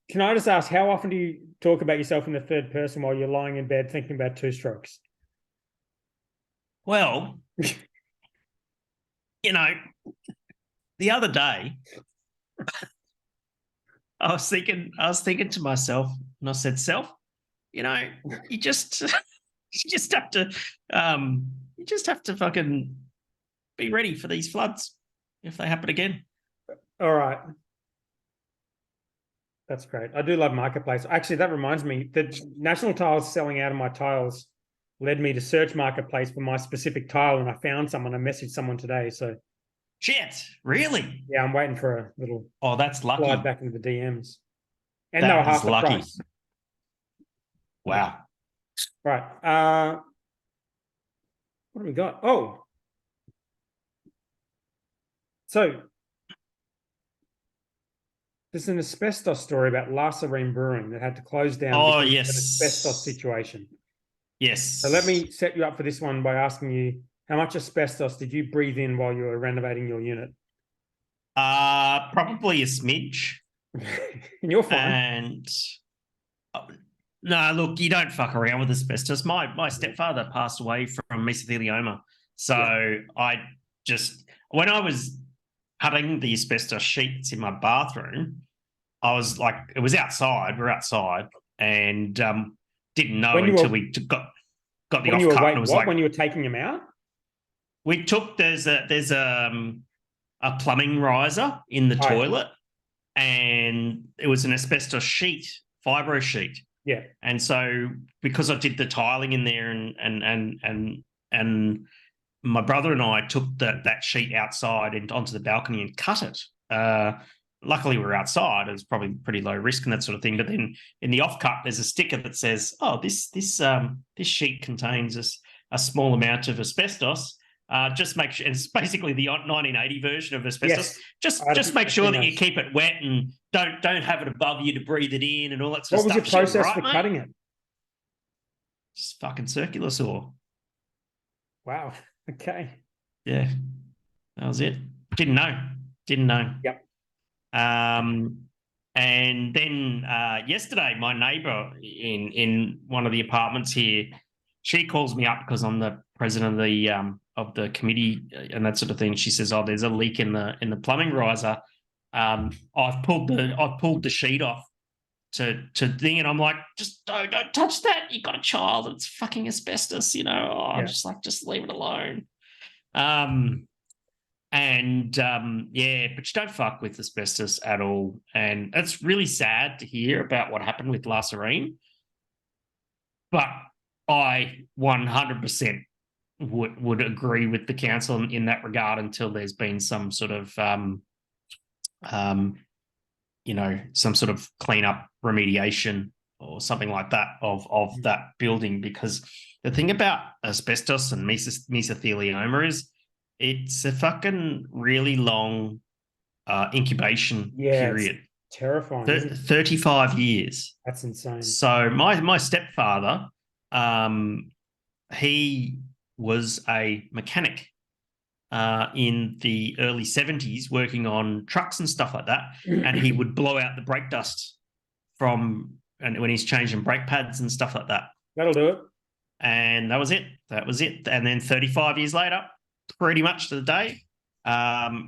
can I just ask, how often do you talk about yourself in the third person while you're lying in bed thinking about 2-strokes? Well, you know, the other day, I was thinking to myself, and I said, "Self, you know, you just have to fucking be ready for these floods if they happen again." All right. That's great. I do love Marketplace. Actually, that reminds me, the National Tiles selling out of my tiles led me to search Marketplace for my specific tile, and I found someone. I messaged someone today. So shit, really? yeah, I'm waiting for a little that's lucky. slide back into the DMs. And That they were is half the lucky. price. Wow. Right. What do we got? Oh. So there's an asbestos story about Lasarine Brewing that had to close down because of an asbestos situation. Yes. So let me set you up for this one by asking you, how much asbestos did you breathe in while you were renovating your unit? Probably a smidge. And you're fine. And no, look, you don't fuck around with asbestos. My stepfather passed away from mesothelioma. So I just, when I was cutting the asbestos sheets in my bathroom, I was like, it was outside. We're outside, and didn't know until we got the off cut. And it was like when you were taking them out. We took there's a plumbing riser in the toilet, and it was an asbestos sheet, fibro sheet. Yeah. And so because I did the tiling in there, and my brother and I took that sheet outside and onto the balcony and cut it. Luckily, we were outside. It was probably pretty low risk and that sort of thing. But then in the off cut, there's a sticker that says, "Oh, this sheet contains a small amount of asbestos. Just make sure." It's basically the 1980 version of asbestos. Yes. Just make sure that you keep it wet and don't have it above you to breathe it in and all that sort of stuff. What was your process for cutting it? Just fucking circular saw. Wow. Okay. Yeah, that was it. Didn't know. Yep. And then yesterday, my neighbour in one of the apartments here, she calls me up because I'm the president of the committee and that sort of thing. She says, "Oh, there's a leak in the plumbing riser. I've pulled the sheet off to thing," and I'm like, "Just don't touch that. You got a child. It's fucking asbestos, you know." I'm just like, just leave it alone. But you don't fuck with asbestos at all. And it's really sad to hear about what happened with La Serene. But I 100% would agree with the council in that regard until there's been some sort of, some sort of cleanup remediation or something like that of that building. Because the thing about asbestos and mesothelioma is it's a fucking really long incubation period. It's terrifying. 35 years. That's insane. So my stepfather, he was a mechanic in the early 70s working on trucks and stuff like that. And he would blow out the brake dust when he's changing brake pads and stuff like that. That'll do it. And that was it. And then 35 years later, pretty much to the day,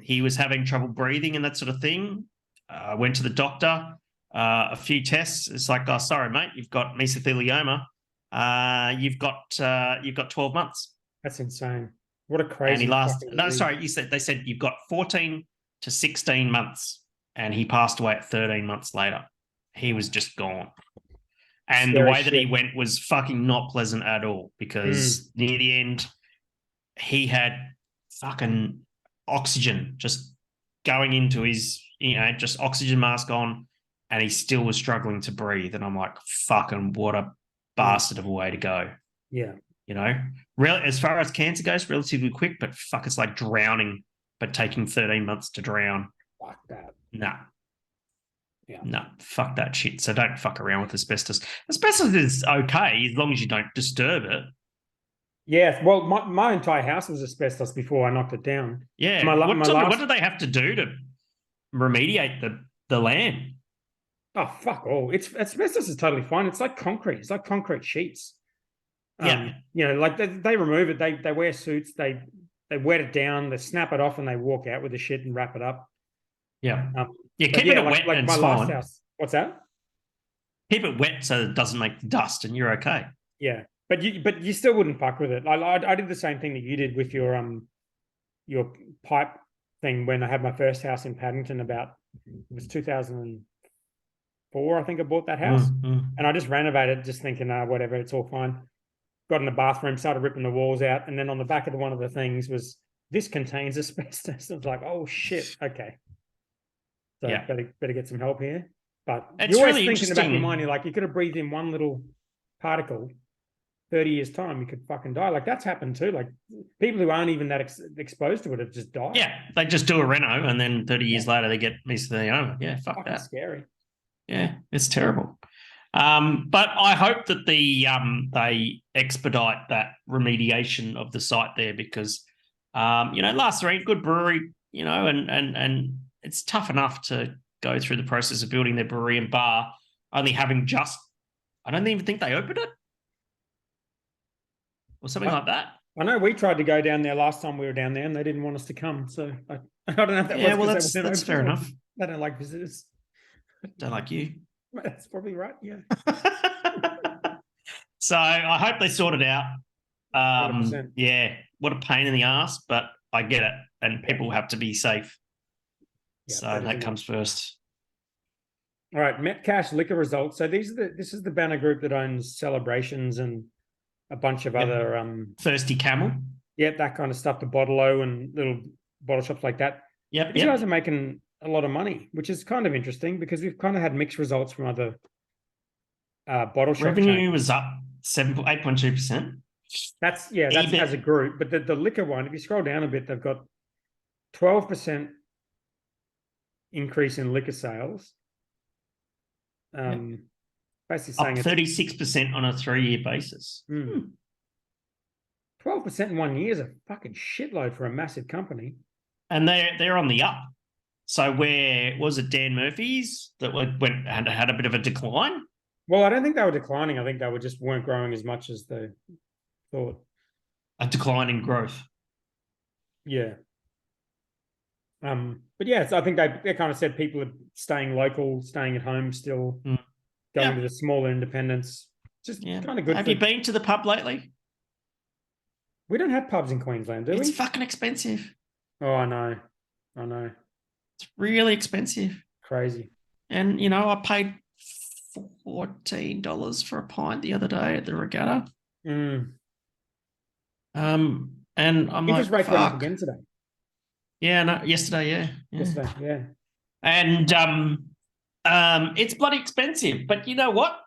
he was having trouble breathing and that sort of thing. Went to the doctor, a few tests. It's like, "Oh, sorry, mate, you've got mesothelioma. You've got 12 months." That's insane. What a crazy. And they said you've got 14 to 16 months, and he passed away at 13 months later. He was just gone. And the way that he went was fucking not pleasant at all, because near the end, he had fucking oxygen just going into his, just oxygen mask on, and he still was struggling to breathe. And I'm like, fucking what a bastard of a way to go. Yeah. As far as cancer goes, relatively quick, but fuck, it's like drowning, but taking 13 months to drown. Fuck that. Nah. Yeah. No, fuck that shit. So don't fuck around with asbestos. Asbestos is okay as long as you don't disturb it. Yeah, well, my entire house was asbestos before I knocked it down. Yeah. What do they have to do to remediate the land? Oh, fuck all. Asbestos is totally fine. It's like concrete. It's like concrete sheets. Like they remove it. They wear suits. They wet it down. They snap it off, and they walk out with the shit and wrap it up. Yeah. Keeping it wet and it's fine. House. What's that? Keep it wet so it doesn't make dust, and you're okay. Yeah. But you still wouldn't fuck with it. I did the same thing that you did with your pipe thing when I had my first house in Paddington. It was 2004, I think I bought that house, and I just renovated, just thinking, whatever, it's all fine. Got in the bathroom, started ripping the walls out, and then on the back of one of the things was, "This contains asbestos." I was like, "Oh shit, okay." So better get some help here. But it's you're always really thinking in the back of your mind, you're like, you could have breathed in one little particle. 30 years time, you could fucking die. Like that's happened too. Like people who aren't even that exposed to it have just died. Yeah, they just do a reno, and then 30 years later they get mesothelioma. Yeah, fuck fucking that. Scary. Yeah, it's terrible. But I hope that they expedite that remediation of the site there because, last three good brewery, and it's tough enough to go through the process of building their brewery and bar, only having I don't even think they opened it or something like that. I know we tried to go down there last time we were down there and they didn't want us to come. So I don't know if that was because that's fair enough. They don't like visitors. Don't like you. That's probably right. Yeah. So I hope they sort it out. 100%. Yeah, what a pain in the ass, but I get it, and people have to be safe. Yeah, so that comes first. All right, Metcash liquor results. So this is the banner group that owns Celebrations and a bunch of other Thirsty Camel. Yeah, that kind of stuff, the Bottle-O and little bottle shops like that. Yep. These guys are making a lot of money, which is kind of interesting because we've kind of had mixed results from other bottle shop Revenue chains. was up 8.2%. That's as a group. But the liquor one, if you scroll down a bit, they've got 12% increase in liquor sales. Basically saying up 36% on a 3-year basis. 12% in 1 year is a fucking shitload for a massive company. And they're on the up. So where was it Dan Murphy's that had a bit of a decline? Well, I don't think they were declining. I think they weren't growing as much as they thought. A decline in growth. Yeah. But yeah, so I think they kind of said people are staying local, staying at home still, going to the smaller independents. Just kind of good. Have you been to the pub lately? We don't have pubs in Queensland, do we? It's fucking expensive. Oh, I know. It's really expensive. Crazy. And, I paid $14 for a pint the other day at the Regatta. And I'm you like, just rate went up again today. Yeah, no, yesterday, yeah. Yesterday, yeah. And it's bloody expensive. But you know what?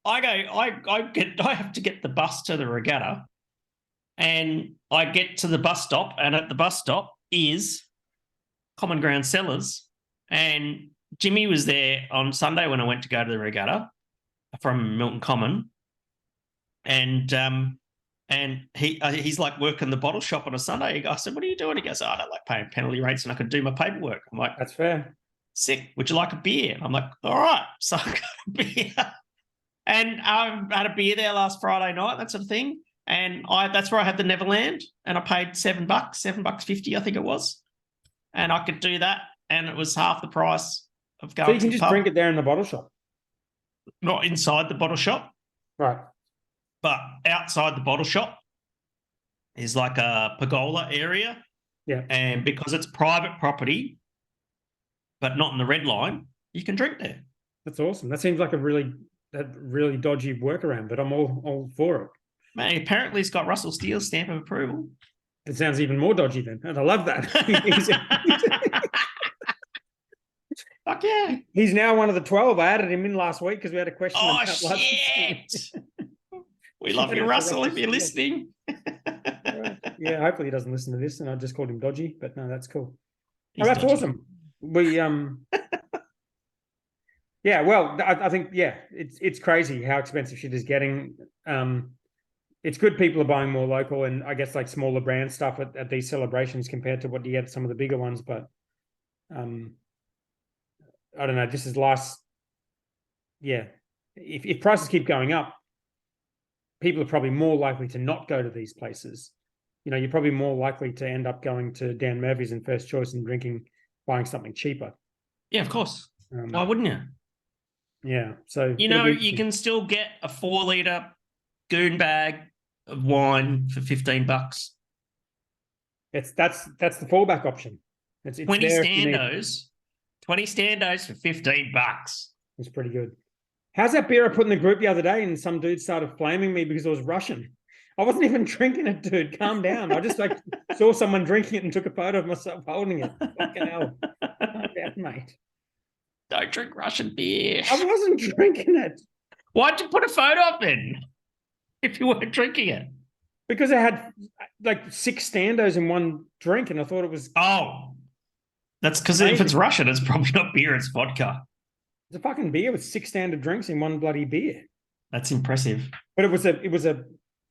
I have to get the bus to the Regatta, and I get to the bus stop, and at the bus stop is Common Ground Cellars, and Jimmy was there on Sunday when I went to go to the Regatta from Milton Common, and he's like working the bottle shop on a Sunday. I said, "What are you doing?" He goes, "I don't like paying penalty rates, and I could do my paperwork." I'm like, "That's fair." Sick. Would you like a beer? And I'm like, "All right." So I got a beer, and I had a beer there last Friday night, that sort of thing. And that's where I had the Neverland, and I paid $7.50, I think it was, and I could do that, and it was half the price of going. So you can just drink it there in the bottle shop, not inside the bottle shop, right? But outside the bottle shop is like a pergola area, and because it's private property, but not in the red line, you can drink there. That's awesome. That seems like a really dodgy workaround, but I'm all for it. Man, apparently it's got Russell Steele's stamp of approval. It sounds even more dodgy then, and I love that. Fuck yeah. He's now one of the 12. I added him in last week because we had a question. Oh, shit. We love you, Russell, if you're listening. Yeah, hopefully he doesn't listen to this, and I just called him dodgy, but no, that's cool. That's awesome. We yeah, well, I think it's crazy how expensive shit is getting. It's good people are buying more local and I guess like smaller brand stuff at these celebrations compared to what you get at some of the bigger ones. But I don't know. This is last. Yeah, if prices keep going up, people are probably more likely to not go to these places. You're probably more likely to end up going to Dan Murphy's and First Choice and buying something cheaper. Yeah, of course. Why wouldn't you? Yeah. So you can still get a 4-litre goon bag of wine for $15. That's the fallback option. It's 20 standos. 20 standos for $15. It's pretty good. How's that beer I put in the group the other day and some dude started flaming me because I was Russian? I wasn't even drinking it, dude. Calm down. I just saw someone drinking it and took a photo of myself holding it. Fucking hell. Calm down, mate. Don't drink Russian beer. I wasn't drinking it. Why'd you put a photo up then if you weren't drinking it? Because I had like 6 standos in one drink and I thought it was... Oh, that's because if it's Russian, it's probably not beer, it's vodka. It's a fucking beer with 6 standard drinks in one bloody beer. That's impressive. But it was a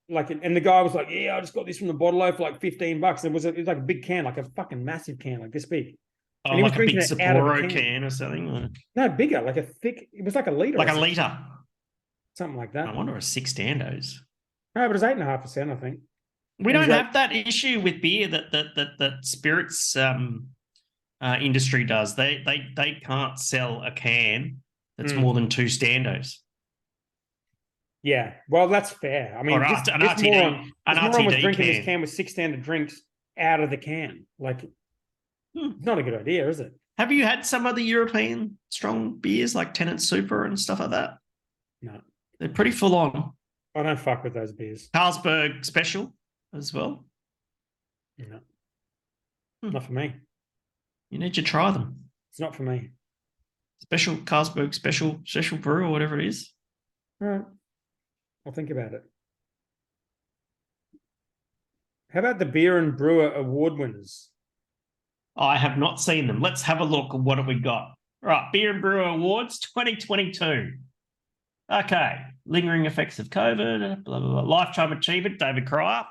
like, and the guy was like, "Yeah, I just got this from the bottle for like $15." It was like a big can, like a fucking massive can, like this big. Oh, And he was like a big drinking it out of a Sapporo can or something? Or No, bigger, like a thick. It was like a liter, like or a litre. something like that. I wonder a 6 standos. No, but it was 8.5%, I think. We And don't he's have that issue with beer that spirits industry does. They can't sell a can that's more than 2 standos. Yeah, well, that's fair. I mean, Or this RTD moron was drinking can. this can with 6 standard drinks out of the can. Like, it's not a good idea, is it? Have you had some of the European strong beers like Tennant Super and stuff like that? No, They're pretty full on. I don't fuck with those beers. Carlsberg Special as well. No, not for me. You need to try them. It's not for me. Special Carlsberg Special Brew or whatever it is. All right, I'll think about it. How about the Beer and Brewer award winners? I have not seen them. Let's have a look at what have we got. All right, Beer and Brewer Awards 2022. Okay, lingering effects of COVID, blah, blah, blah. Lifetime achievement, David Cryer.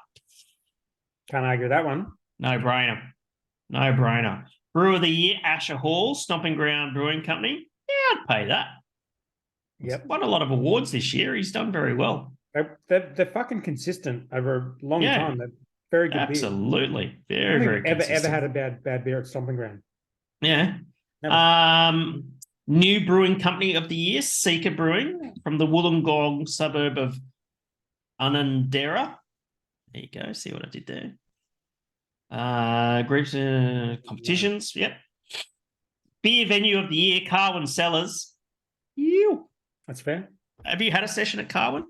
Can't argue with that one. No brainer. No brainer. Brewer of the Year, Asher Hall, Stomping Ground Brewing Company. Yeah, I'd pay that. Yep. He's won a lot of awards this year. He's done very well. They're fucking consistent over a long time. They're very good beer. Absolutely. I Very, don't very think I've consistent. ever had a bad beer at Stomping Ground. Yeah. Never. New Brewing Company of the Year, Seeker Brewing from the Wollongong suburb of Unanderra. There you go. See what I did there. Groups competitions. Yep. Beer Venue of the Year, Carwin Cellars. You. That's fair. Have you had a session at Carwin?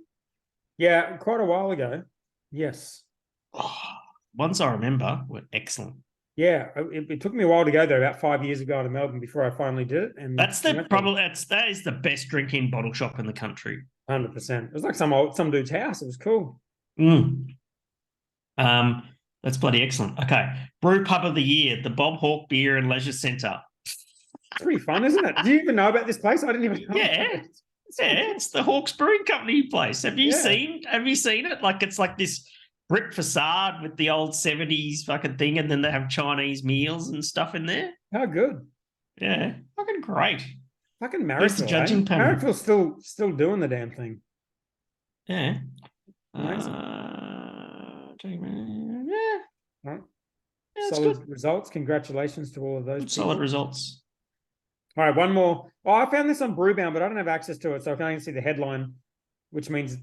Yeah, quite a while ago. Yes. Oh, ones I remember were excellent. Yeah, it took me a while to go there, about 5 years ago to Melbourne before I finally did it. And That's that is the best drinking bottle shop in the country. 100%. It was like some dude's house. It was cool. That's bloody excellent. Okay. Brew Pub of the Year, the Bob Hawke Beer and Leisure Centre. It's pretty fun, isn't it? Do you even know about this place? I didn't even know. Yeah. Yeah, it's the Hawke's Brewing Company place. Have you seen it? Like, it's like this brick facade with the old 70s fucking thing, and then they have Chinese meals and stuff in there. How good. Yeah. Fucking great. Fucking Where's the Marrickville, judging panel? Marrickville's still doing the damn thing. Yeah. Amazing. Yeah. Right. Yeah, Solid good. results. Congratulations to all of those. Solid people. results. All right, one more. Oh, I found this on Brewbound, but I don't have access to it, so I can only see the headline, which means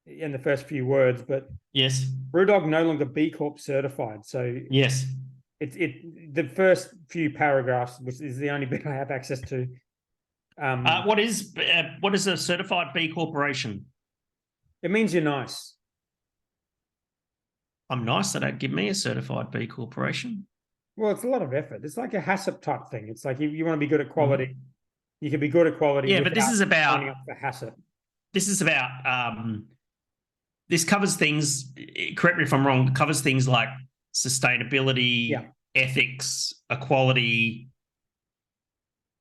in the first few words. But Yes. Brewdog no longer B Corp certified. So Yes. the first few paragraphs, which is the only bit I have access to. What is a certified B Corporation? It means you're nice. I'm nice. They don't give me a certified B Corporation. Well, it's a lot of effort. It's like a HACCP type thing. It's like you want to be good at quality. You can be good at quality. Yeah, but this is about signing up for HACCP. This covers things. Correct me if I'm wrong. It covers things like sustainability, ethics, equality.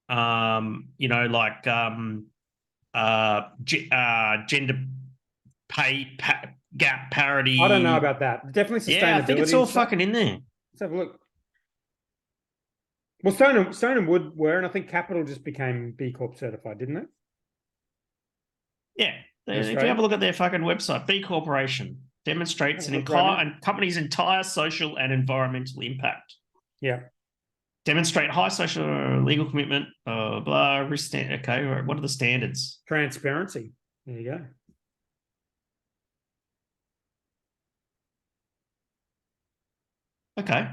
Gender pay gap parity. I don't know about that. Definitely sustainability. Yeah, I think it's all fucking in there. Let's have a look. Well, Stone and Wood were, and I think Capital just became B Corp certified, didn't it? Yeah. If you have a look at their fucking website, B Corporation demonstrates an company's entire social and environmental impact. Yeah. Demonstrate high social legal commitment, blah. Okay, what are the standards? Transparency. There you go. Okay.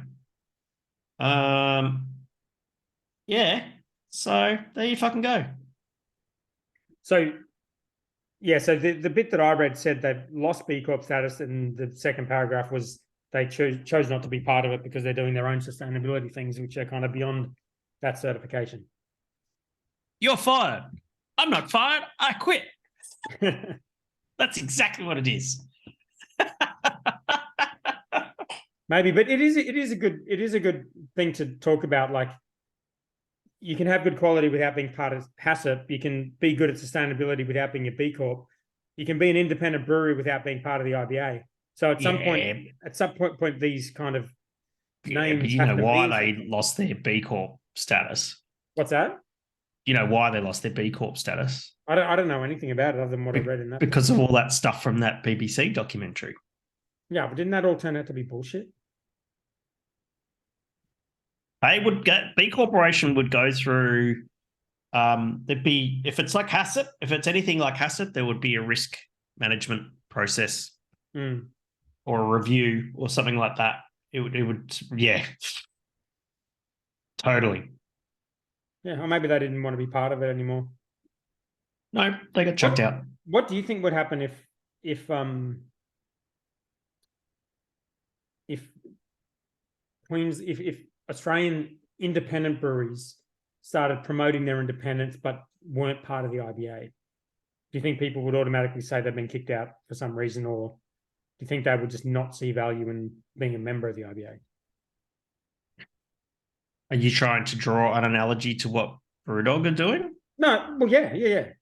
Yeah. So there you fucking go. So, yeah. So the bit that I read said they lost B Corp status, and the second paragraph was they chose not to be part of it because they're doing their own sustainability things, which are kind of beyond that certification. You're fired. I'm not fired. I quit. That's exactly what it is. Maybe, but it is a good thing to talk about. Like, you can have good quality without being part of HACCP. You can be good at sustainability without being a B Corp. You can be an independent brewery without being part of the IBA. So at some point, these kind of names. But you know why they lost their B Corp status? What's that? You know why they lost their B Corp status? I don't know anything about it other than what I read in that. Because of all that stuff from that BBC documentary. Yeah, but didn't that all turn out to be bullshit? They would get B Corporation would go through. There'd be, if it's like HACCP, if it's anything like HACCP, there would be a risk management process or a review or something like that. It would, yeah, totally. Yeah, or maybe they didn't want to be part of it anymore. No, they got chucked out. What do you think would happen if Australian independent breweries started promoting their independence but weren't part of the IBA? Do you think people would automatically say they've been kicked out for some reason, or do you think they would just not see value in being a member of the IBA? Are you trying to draw an analogy to what Brewdog are doing? No, well, yeah.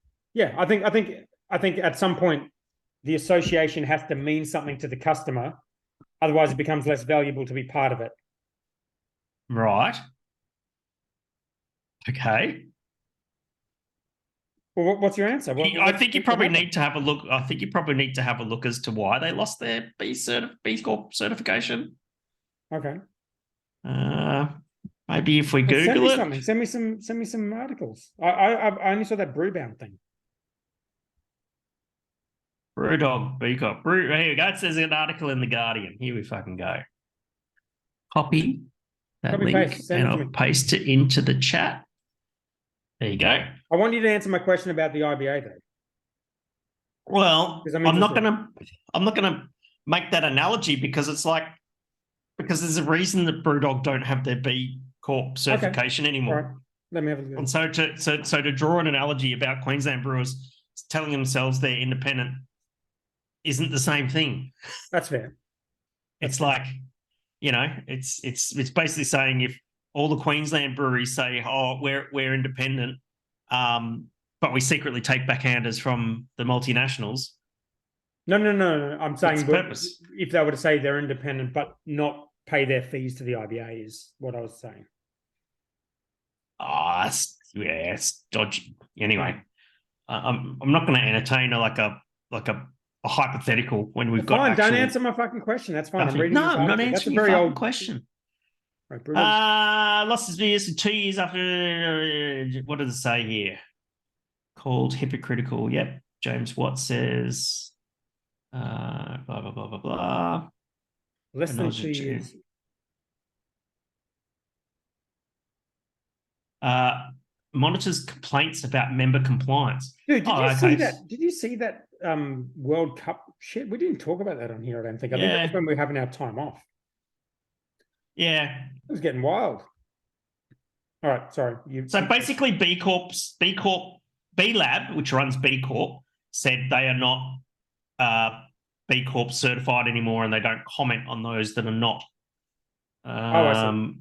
I think at some point the association has to mean something to the customer, otherwise it becomes less valuable to be part of it. Right. Okay. Well, what's your answer? I think you probably need to have a look. I think you probably need to have a look as to why they lost their B Corp certification. Okay. Maybe if we Google it. Send me some articles. I only saw that Brewbound thing. Brewdog B Corp. Here we go. It says an article in the Guardian. Here we fucking go. Copy that link and I'll paste it into the chat. There you go. I want you to answer my question about the IBA, though. Well, I'm not gonna make that analogy because there's a reason that Brewdog don't have their B Corp certification anymore. All right. Let me have a look. And so to draw an analogy about Queensland brewers telling themselves they're independent isn't the same thing. That's fair. It's like, it's basically saying if all the Queensland breweries say, "Oh, we're independent," but we secretly take backhanders from the multinationals. No. I'm saying purpose. If they were to say they're independent but not pay their fees to the IBA is what I was saying. It's dodgy. Anyway, I'm not going to entertain a hypothetical when we've got. Fine, don't answer my fucking question. That's fine. I'm not answering your fucking question. Right, lost his beers for 2 years after. What does it say here? Called hypocritical. Yep. James Watt says. Blah blah blah blah blah. Less than 2 years. Monitors complaints about member compliance. Dude, did you see that World Cup shit? We didn't talk about that on here, I don't think. I think that's when we're having our time off. Yeah. It was getting wild. All right, sorry. So basically B Lab, which runs B Corp, said they are not B Corp certified anymore and they don't comment on those that are not. I see.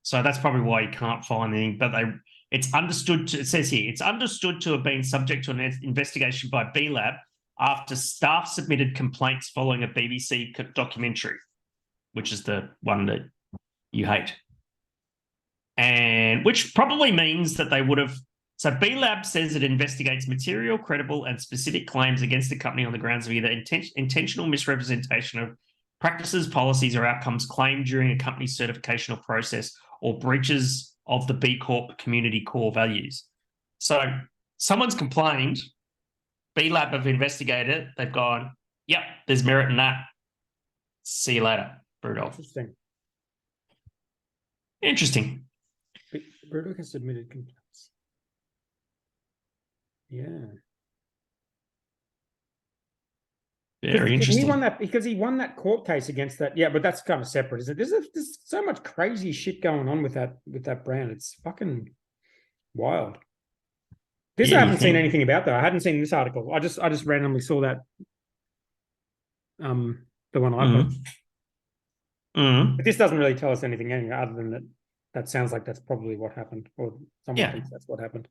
So that's probably why you can't find anything. But it says here, it's understood to have been subject to an investigation by B Lab after staff submitted complaints following a BBC documentary, which is the one that you hate. And which probably means that they would have. So B Lab says it investigates material, credible, and specific claims against the company on the grounds of either intentional misrepresentation of practices, policies, or outcomes claimed during a company's certification or process, or breaches of the B Corp community core values. So someone's complained, B Lab have investigated it, they've gone, yep, there's merit in that. See you later, Brewdog. Interesting. Brewdog has submitted complaints. Yeah. Very interesting. He won that court case against that. Yeah, but that's kind of separate, isn't it? There's so much crazy shit going on with that brand. It's fucking wild. I haven't seen anything about that. I hadn't seen this article. I just randomly saw that. The one I put. But this doesn't really tell us anything anyway, other than that That sounds like that's probably what happened, or someone Yeah. thinks that's what happened.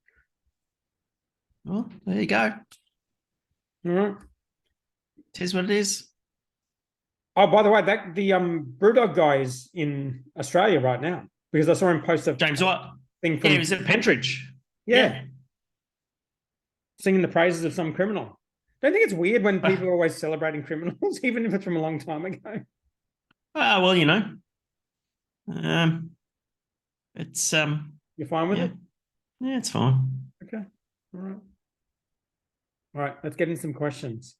Well, there you go. All right. It is what it is. Oh, by the way, that the Brewdog guy is in Australia right now because I saw him post a James White. thing from Yeah, he was at Pentridge. Yeah. Singing the praises of some criminal. Don't you think it's weird when people are always celebrating criminals, even if it's from a long time ago? Well, you know, it's You're fine with yeah. it? Yeah, it's fine. Okay. All right. All right. Let's get into some questions.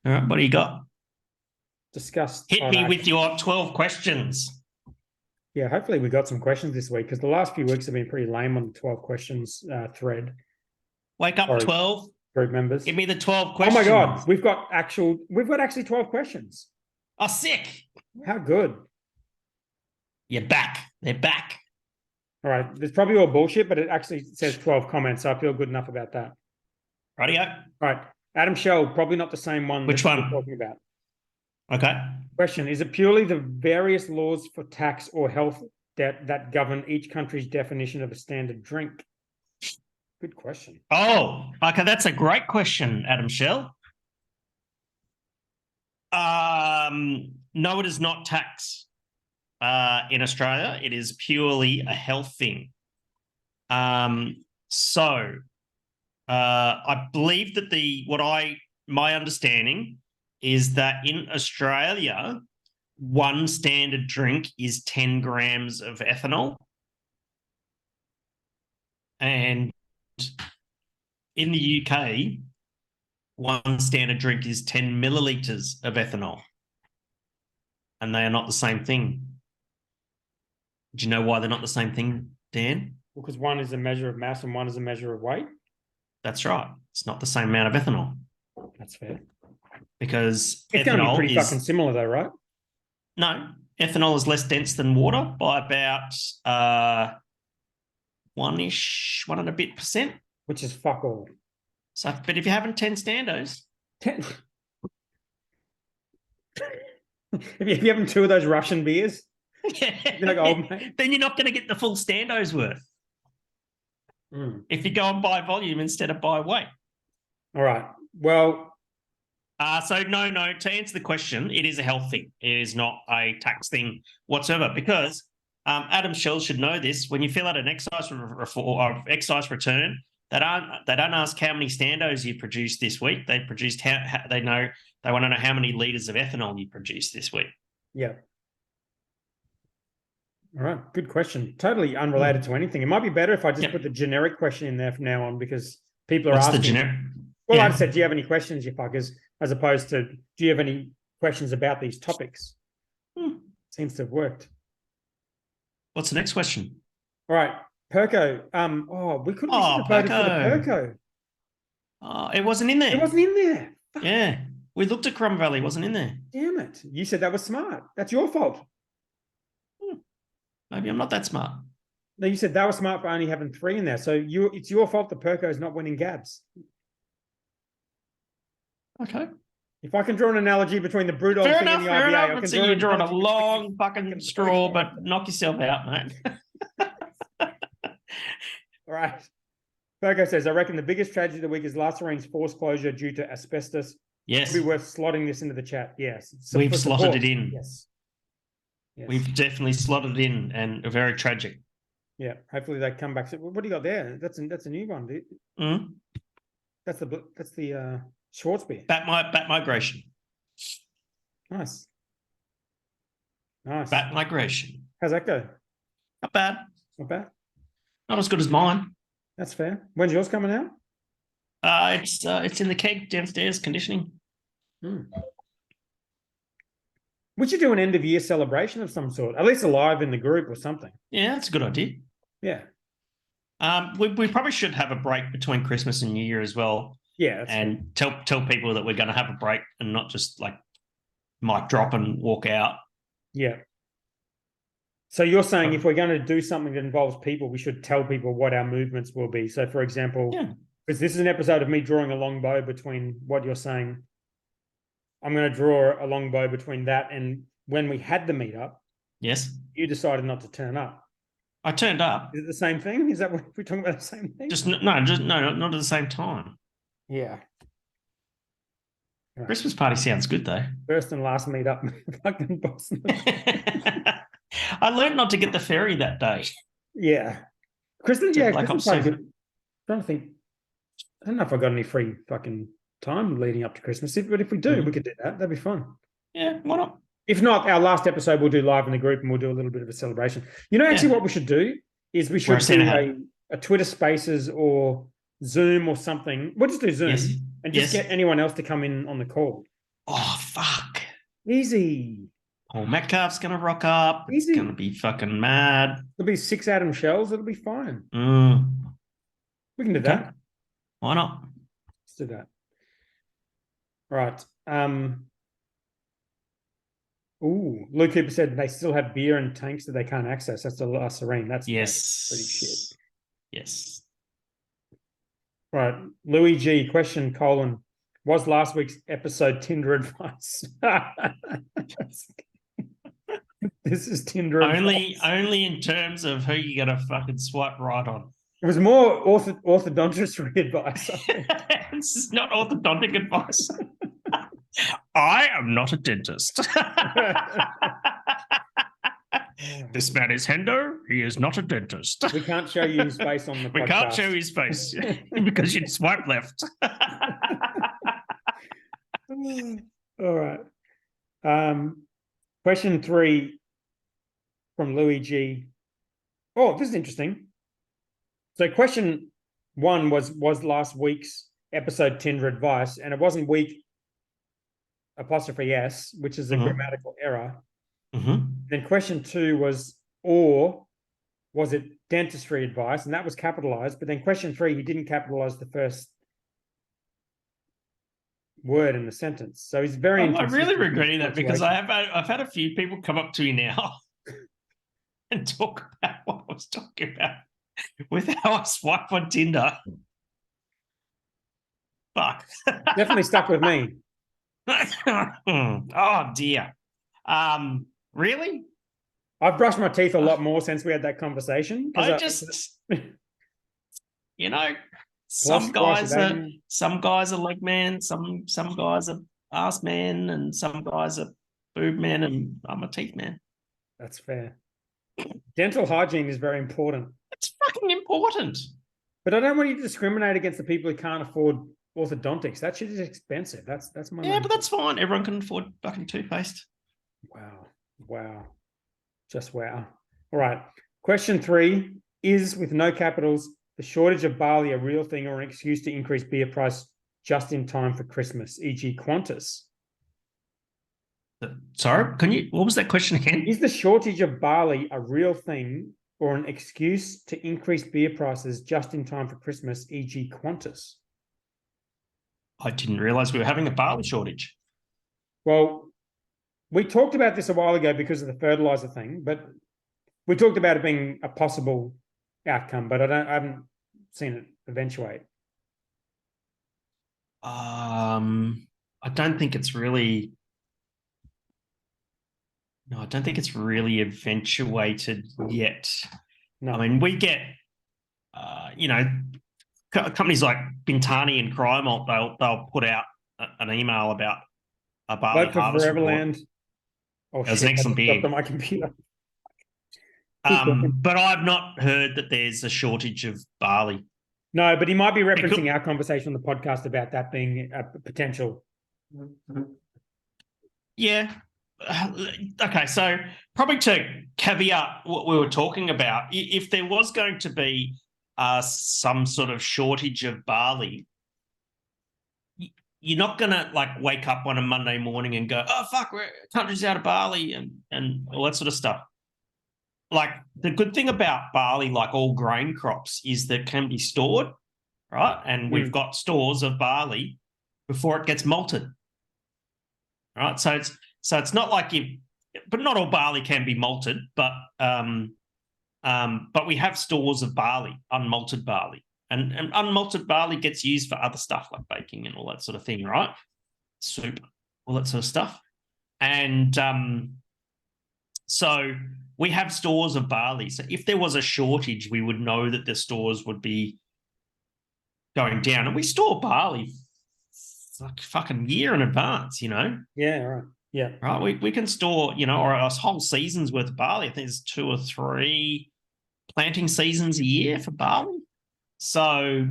All right, what do you got? Discussed. Hit me with your 12 questions. Yeah, hopefully we got some questions this week because the last few weeks have been pretty lame on the 12 questions thread. Wake up, Sorry. 12. Group members. Give me the 12 questions. Oh my God, we've got actually 12 questions. Oh, sick. How good. You're back. They're back. All right. There's probably all bullshit, but it actually says 12 comments, so I feel good enough about that. Rightio. All right. Adam Shell, probably not the same one. Which that we're one? talking about. Okay. Question: is it purely the various laws for tax or health debt that govern each country's definition of a standard drink? Good question. Oh, okay. That's a great question, Adam Shell. No, it is not tax in Australia. It is purely a health thing. So I believe that my understanding is that in Australia, one standard drink is 10 grams of ethanol. And in the UK, one standard drink is 10 millilitres of ethanol. And they are not the same thing. Do you know why they're not the same thing, Dan? Well, because one is a measure of mass and one is a measure of weight. That's right. It's not the same amount of ethanol. That's fair. Because It's going to be pretty is, fucking similar though, right? No, ethanol is less dense than water by about 1 and a bit %. Which is fuck all. So, but if you're having 10 standos, 10. If you're having 2 of those Russian beers, you're like, oh, mate. then you're not going to get the full standos worth. If you go and buy volume instead of buy weight. All right. Well, so no, to answer the question, it is a health thing. It is not a tax thing whatsoever because Adam Shell should know this. When you fill out an excise return, they don't ask how many standos you produced this week. They produced they want to know how many litres of ethanol you produced this week. yeah. All right. Good question. Totally unrelated to anything. It might be better if I just put the generic question in there from now on because people are asking. What's the generic? Well, I said, do you have any questions, you fuckers? As opposed to, do you have any questions about these topics? Seems to have worked. What's the next question? All right. Perco. We should have voted for the Perco. It wasn't in there. It wasn't in there. Fuck. Yeah. We looked at Crumb Valley. It wasn't in there. Damn it. You said that was smart. That's your fault. Maybe I'm not that smart. No, you said that was smart for only having 3 in there. So it's your fault the Perco is not winning GABS. Okay. If I can draw an analogy between the Brewdog Fair thing enough, and the fair IBA, enough. I I'd can see draw you an drawing a analogy long fucking straw, but knock yourself out, mate. All right. Perco says, I reckon the biggest tragedy of the week is Lassarene's forced closure due to asbestos. Yes. It'd be worth slotting this into the chat. Yes. We've for slotted support. it in. Yes. We've definitely slotted it in and very tragic. Yeah. Hopefully they come back. So what do you got there? That's a new one, dude. Mm. That's the Schwartz beer. Bat migration. Nice. Nice. Bat migration. How's that go? Not bad. Not bad. Not as good as mine. That's fair. When's yours coming out? It's in the keg downstairs conditioning. We should do an end of year celebration of some sort, at least live in the group or something. Yeah, that's a good idea. Yeah. We probably should have a break between Christmas and New Year as well. Yeah. And tell people that we're going to have a break and not just like mic drop and walk out. Yeah. So you're saying if we're going to do something that involves people, we should tell people what our movements will be. So for example, because this is an episode of me drawing a long bow between what you're saying, I'm going to draw a long bow between that and when we had the meetup. Yes. You decided not to turn up. I turned up. Is it the same thing? Is that what we're talking about? The same thing? Not at the same time. Yeah. Right. Christmas party sounds good though. First and last meetup, fucking Boston. I learned not to get the ferry that day. Yeah. Christmas, To yeah, Black Christmas Ops party. 7. Trying to think. I don't know if I got any free fucking time leading up to Christmas, but if we do, we could do that. That'd be fun. Yeah, why not? If not, our last episode we'll do live in the group and we'll do a little bit of a celebration. You know, actually, what we should do is we should do a Twitter Spaces or Zoom or something. We'll just do Zoom and just get anyone else to come in on the call. Oh, fuck. Easy. Paul Metcalf's going to rock up. Easy. It's going to be fucking mad. There'll be 6 Adam Shells. It'll be fine. We can do that. Why not? Let's do that. Right. Luke Cooper said they still have beer and tanks that they can't access. That's a serene. That's pretty shit. Yes. Right. Louis G. Question : Was last week's episode Tinder advice? This is Tinder only advice. in terms of who you're going to fucking swipe right on. It was more orthodontistry advice. This is not orthodontic advice. I am not a dentist. This man is Hendo. He is not a dentist. We can't show you his face on the podcast. We can't show his face because you'd swipe left. All right. Question 3 from Louis G. Oh, this is interesting. So question 1 was last week's episode Tinder advice, and it wasn't week '*s, which is a grammatical error. Then question 2 was, or was it dentistry advice? And that was capitalized. But then question 3, he didn't capitalize the first word in the sentence. So he's very I'm really regretting that because I've had a few people come up to me now and talk about what I was talking about with how I swipe on Tinder. Fuck. Definitely stuck with me. Oh dear. Really? I've brushed my teeth a lot more since we had that conversation. I just, some guys are leg man, some guys are ass man, and some guys are boob man, and I'm a teeth man. That's fair. Dental hygiene is very important. It's fucking important. But I don't want you to discriminate against the people who can't afford orthodontics. That shit is expensive. That's my yeah, but that's fine. Everyone can afford fucking toothpaste. Wow. Just wow. All right. Question 3 is, with no capitals, the shortage of barley a real thing or an excuse to increase beer price just in time for Christmas, e.g. Qantas? Sorry, what was that question again? Is the shortage of barley a real thing or an excuse to increase beer prices just in time for Christmas, e.g. Qantas? I didn't realize we were having a barley shortage. Well, we talked about this a while ago because of the fertilizer thing, but we talked about it being a possible outcome, but I haven't seen it eventuate. I don't think it's really. No, I don't think it's really eventuated yet. No. I mean, we get, companies like Bintani and Crymalt, they'll put out an email about a barley harvest Foreverland. Oh, that was an excellent beer. On my computer. But I've not heard that there's a shortage of barley. No, but he might be referencing our conversation on the podcast about that being a potential. Yeah. Okay, so probably to caveat what we were talking about, if there was going to be some sort of shortage of barley, you're not going to like wake up on a Monday morning and go, oh, fuck, country's out of barley and all that sort of stuff. Like the good thing about barley, like all grain crops, is that it can be stored, right? And we've got stores of barley before it gets malted, right? So it's not like but not all barley can be malted, but we have stores of barley, unmalted barley. And unmalted barley gets used for other stuff like baking and all that sort of thing, right? Soup, all that sort of stuff. And So we have stores of barley. So if there was a shortage, we would know that the stores would be going down. And we store barley like fucking year in advance, you know? Yeah, right. Yeah. Right. We can store, you know, or a whole season's worth of barley. I think there's 2 or 3 planting seasons a year for barley. So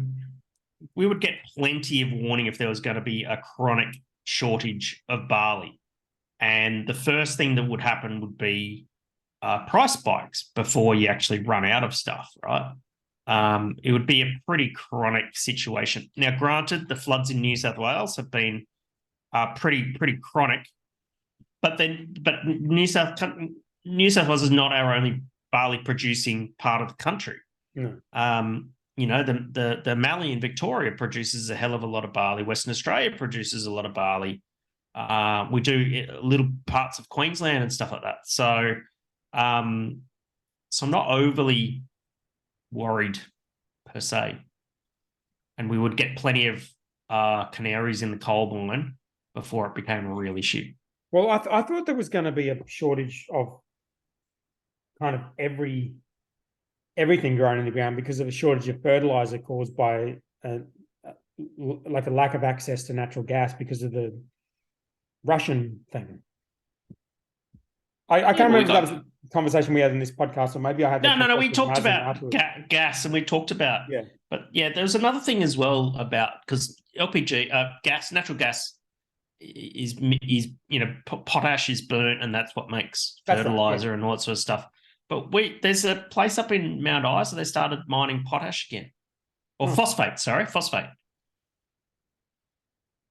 we would get plenty of warning if there was going to be a chronic shortage of barley. And the first thing that would happen would be price spikes before you actually run out of stuff, right? It would be a pretty chronic situation. Now, granted, the floods in New South Wales have been pretty chronic, but New South Wales is not our only barley producing part of the country. No. You know, the Mallee in Victoria produces a hell of a lot of barley. Western Australia produces a lot of barley. We do little parts of Queensland and stuff like that. So I'm not overly worried per se. And we would get plenty of canaries in the coal mine before it became a real issue. Well, I thought there was going to be a shortage of kind of everything grown in the ground because of a shortage of fertilizer caused by like a lack of access to natural gas because of the Russian thing. I can't remember if that was a conversation we had in this podcast, or maybe I had. No. We talked about gas, and we talked about. Yeah. But yeah, there's another thing as well about, because LPG, natural gas is you know, potash is burnt, and that's what makes fertilizer and all that sort of stuff. But there's a place up in Mount Isa, they started mining potash again, or phosphate. And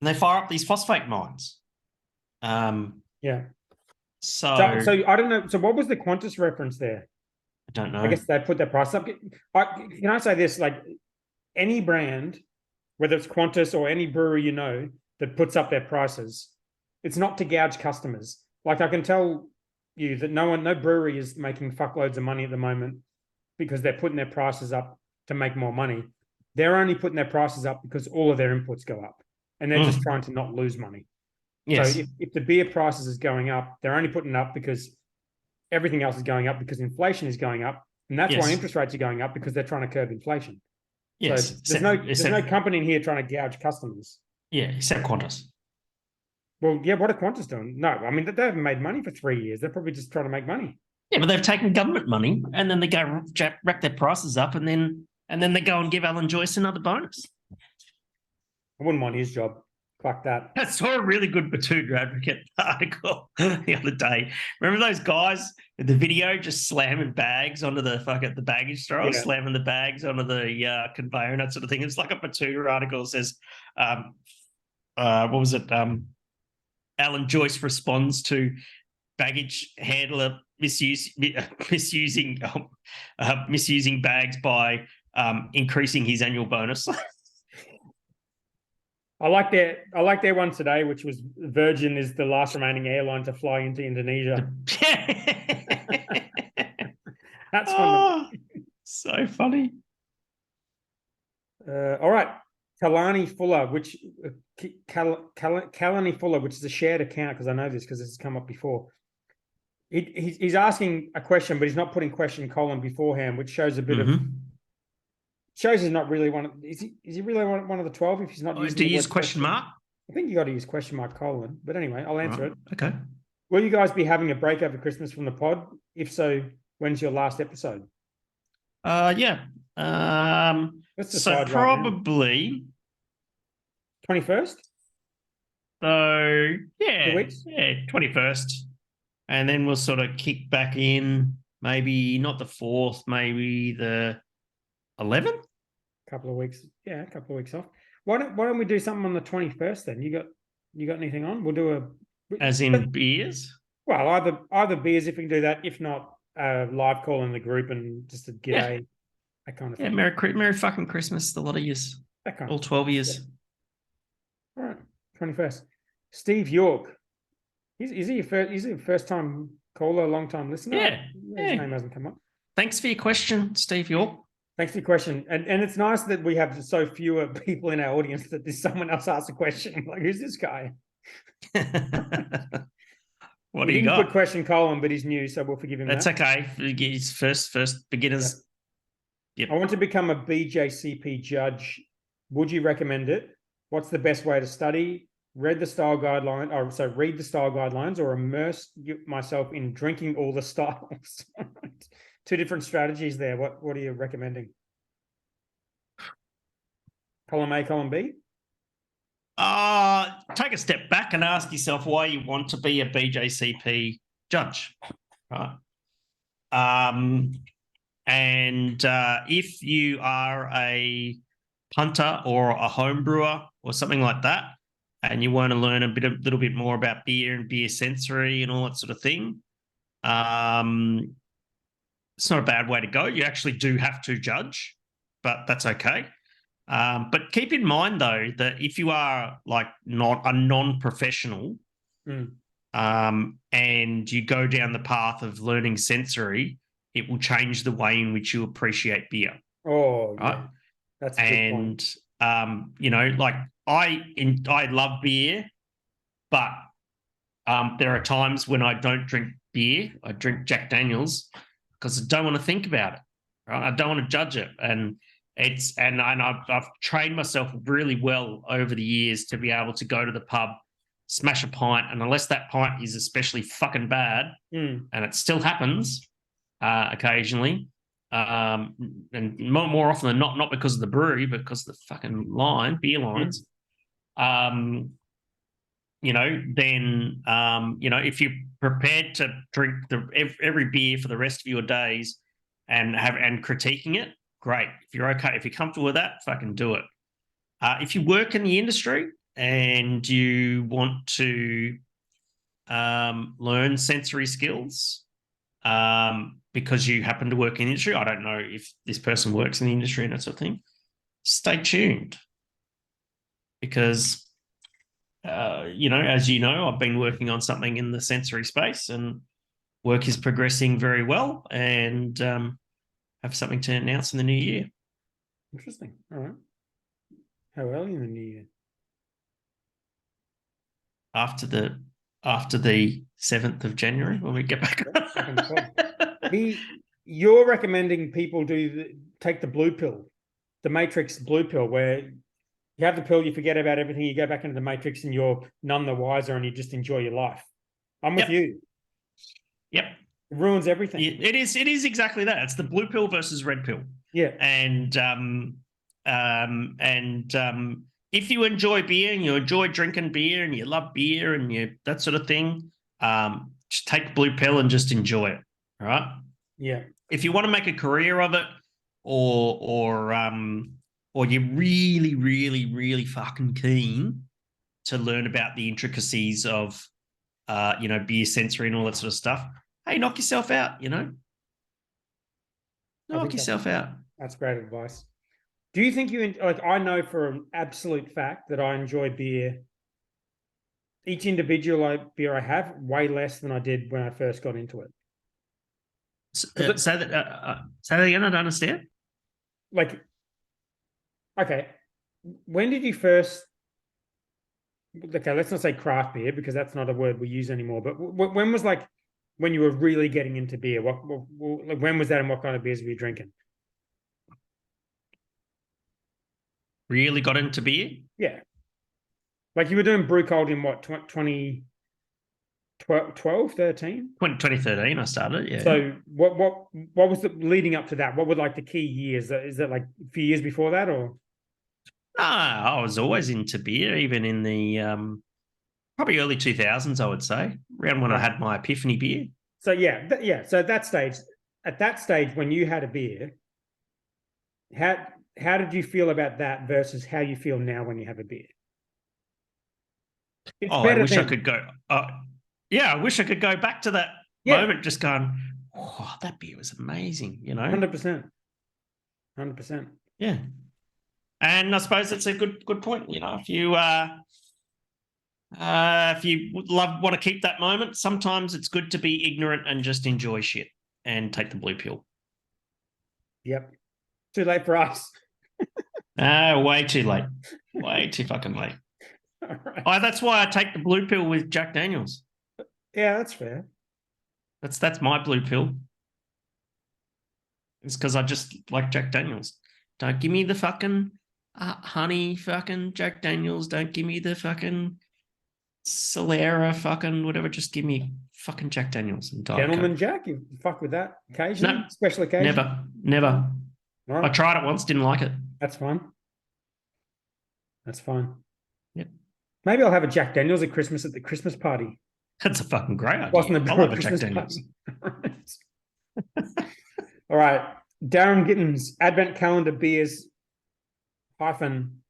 they fire up these phosphate mines. Yeah. So I don't know. So what was the Qantas reference there? I don't know. I guess they put their price up. Can I say this? Like, any brand, whether it's Qantas or any brewery, you know, that puts up their prices, it's not to gouge customers. Like, I can tell you that no brewery is making fuckloads of money at the moment because they're putting their prices up to make more money. They're only putting their prices up because all of their inputs go up, and they're just trying to not lose money. Yes. So if the beer prices is going up, they're only putting it up because everything else is going up because inflation is going up, and that's why interest rates are going up, because they're trying to curb inflation. Yes. So there's no company in here trying to gouge customers. Yeah, except Qantas. Well, yeah, what are Qantas doing? No, I mean, they haven't made money for 3 years. They're probably just trying to make money. Yeah, but they've taken government money and then they go rack their prices up, and then they go and give Alan Joyce another bonus. I wouldn't want his job. Fuck that. I saw a really good Batuta Advocate article the other day. Remember those guys in the video just slamming bags onto the baggage thrower, slamming the bags onto the conveyor and that sort of thing? It's like a Batuta article that says, what was it? Alan Joyce responds to baggage handler misusing bags by increasing his annual bonus. I like their one today, which was Virgin is the last remaining airline to fly into Indonesia. That's funny. So funny. All right. Kalani Fuller, which is a shared account, because I know this because this has come up before. He's asking a question, but he's not putting question colon beforehand, which shows a bit of shows he's not really one of. Is he really one of the 12? If he's not, do you use question mark? I think you got to use question mark colon. But anyway, I'll answer it. Okay. Will you guys be having a break over Christmas from the pod? If so, when's your last episode? Yeah. So probably 21st. So yeah, 2 weeks? Yeah, 21st, and then we'll sort of kick back in. Maybe not the 4th, maybe the 11th. Couple of weeks, yeah, a couple of weeks off. Why don't we do something on the 21st then? You got anything on? We'll do as in beers. Well, either beers if we can do that. If not, live call in the group and just a g'day. That kind of thing. Yeah, Merry fucking Christmas, the lot of years. That kind all 12 years. Yeah. All right, 21st. Steve York. Is he a first time caller, long time listener? Yeah. His name hasn't come up. Thanks for your question, Steve York. Thanks for your question. And it's nice that we have so fewer people in our audience that there's someone else asks a question. Like, who's this guy? What He do you didn't got? put question colon, but he's new, so we'll forgive him That's that. okay. He's first beginners. Yep. I want to become a BJCP judge. Would you recommend it? What's the best way to study? Read the style guideline, or so read the style guidelines, or immerse myself in drinking all the styles. Two different strategies there. What are you recommending? Column A, column B? Take a step back and ask yourself why you want to be a BJCP judge, right? And if you are a punter or a home brewer or something like that, and you want to learn a little bit more about beer and beer sensory and all that sort of thing, it's not a bad way to go. You actually do have to judge, but that's okay. But keep in mind, though, that if you are like not a non-professional and you go down the path of learning sensory, it will change the way in which you appreciate beer. Oh, right? yeah. That's a good point. You know, like I love beer, but there are times when I don't drink beer. I drink Jack Daniels because I don't want to think about it. Right? I don't want to judge it, and I've trained myself really well over the years to be able to go to the pub, smash a pint, and unless that pint is especially fucking bad, and it still happens occasionally, and more often than not because of the brewery, but because of the fucking beer lines. You know, then you know, if you're prepared to drink every beer for the rest of your days and critiquing it, great. If you're okay, if you're comfortable with that, fucking do it. If you work in the industry and you want to learn sensory skills because you happen to work in the industry, I don't know if this person works in the industry and that sort of thing, stay tuned. Because, you know, as you know, I've been working on something in the sensory space and work is progressing very well, and have something to announce in the new year. Interesting. All right. How early in the new year? After the 7th of January, when we get back. You're recommending people take the blue pill, the Matrix blue pill, where you have the pill, you forget about everything, you go back into the Matrix, and you're none the wiser, and you just enjoy your life. I'm with you. Yep. It ruins everything. It is exactly that. It's the blue pill versus red pill. Yeah. And if you enjoy beer and you enjoy drinking beer and you love beer and that sort of thing, just take the blue pill and just enjoy it. All right. Yeah. If you want to make a career of it, or you're really, really, really fucking keen to learn about the intricacies of, you know, beer sensory and all that sort of stuff, hey, knock yourself out, you know. Knock yourself out. That's great advice. Do you think I know for an absolute fact that I enjoy beer, each individual beer I have, way less than I did when I first got into it. Say that again, I don't understand. Like, okay, when did you first, okay, let's not say craft beer because that's not a word we use anymore, but when was like, when you were really getting into beer? When was that, and what kind of beers were you drinking? Really got into beer? Yeah. Like you were doing brew cold in what, 2012, 13? 2013 I started, yeah. So what was the leading up to that? What were like the key years? Is that like a few years before that, or? I was always into beer, even in the probably early 2000s, I would say, around when I had my epiphany beer. So yeah. So at that stage, when you had a beer, how did you feel about that versus how you feel now when you have a beer? I wish I could go. Yeah, I wish I could go back to that moment, just going, oh, that beer was amazing, you know? 100%. Yeah. And I suppose that's a good point. You know, if you want to keep that moment, sometimes it's good to be ignorant and just enjoy shit and take the blue pill. Yep. Too late for us. Way too late. Way too fucking late. All right. That's why I take the blue pill with Jack Daniels. Yeah, that's fair. That's my blue pill. It's because I just like Jack Daniels. Don't give me the fucking honey fucking Jack Daniels. Don't give me the fucking Solera fucking whatever. Just give me fucking Jack Daniels and Diet Gentleman Coke. Jack, you fuck with that occasionally? No, Special occasion? Never. All I right, tried it once, didn't like it. that's fine. That's fine. Yep. Maybe I'll have a Jack Daniels at Christmas at the Christmas party. That's a fucking great idea. Wasn't a I'll Brewer have a Jack Christmas Daniels. party. All right. Darren Gittins, Advent calendar beers hyphen.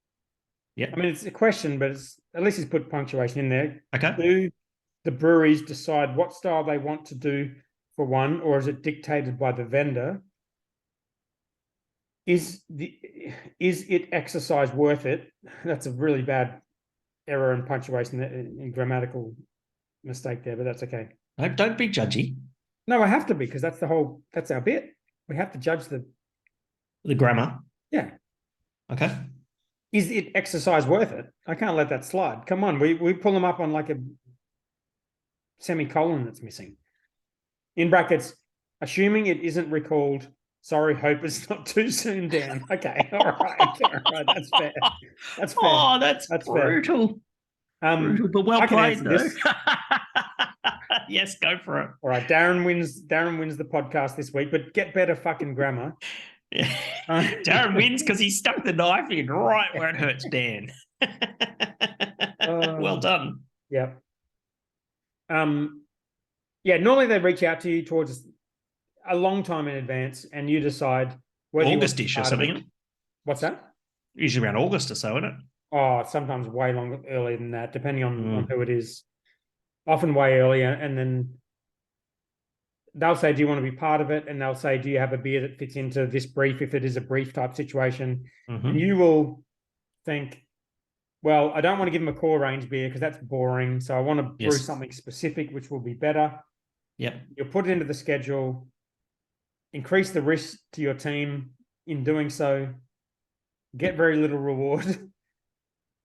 Yeah. I mean, it's a question, but it's at least he's put punctuation in there. Okay. Do the breweries decide what style they want to do for one, or is it dictated by the vendor? Is it exercise worth it? That's a really bad error in punctuation in grammatical mistake there, but that's okay. Don't be judgy. No, I have to be, because that's our bit. We have to judge The grammar. yeah. Okay. Is it exercise worth it? I can't let that slide. Come on, we pull them up on like a semicolon that's missing. In brackets, assuming it isn't recalled. Sorry, hope it's not too soon, Dan. Okay, all right, that's fair. That's fair. Oh, that's brutal. Fair. Brutal, but well I can played answer though. this. Yes, go for it. All right, Darren wins the podcast this week, but get better fucking grammar. Darren wins because he stuck the knife in right where it hurts Dan. Well done. Yeah. Yeah, normally they reach out to you towards a long time in advance, and you decide whether August-ish or something. What's that? Usually around August or so, isn't it? Oh, sometimes way longer earlier than that, depending on who it is. Often way earlier, and then they'll say, "Do you want to be part of it?" And they'll say, "Do you have a beer that fits into this brief?" If it is a brief type situation, and you will think, "Well, I don't want to give them a core range beer because that's boring. So I want to brew something specific, which will be better." Yep. You'll put it into the schedule, increase the risk to your team in doing so, get very little reward,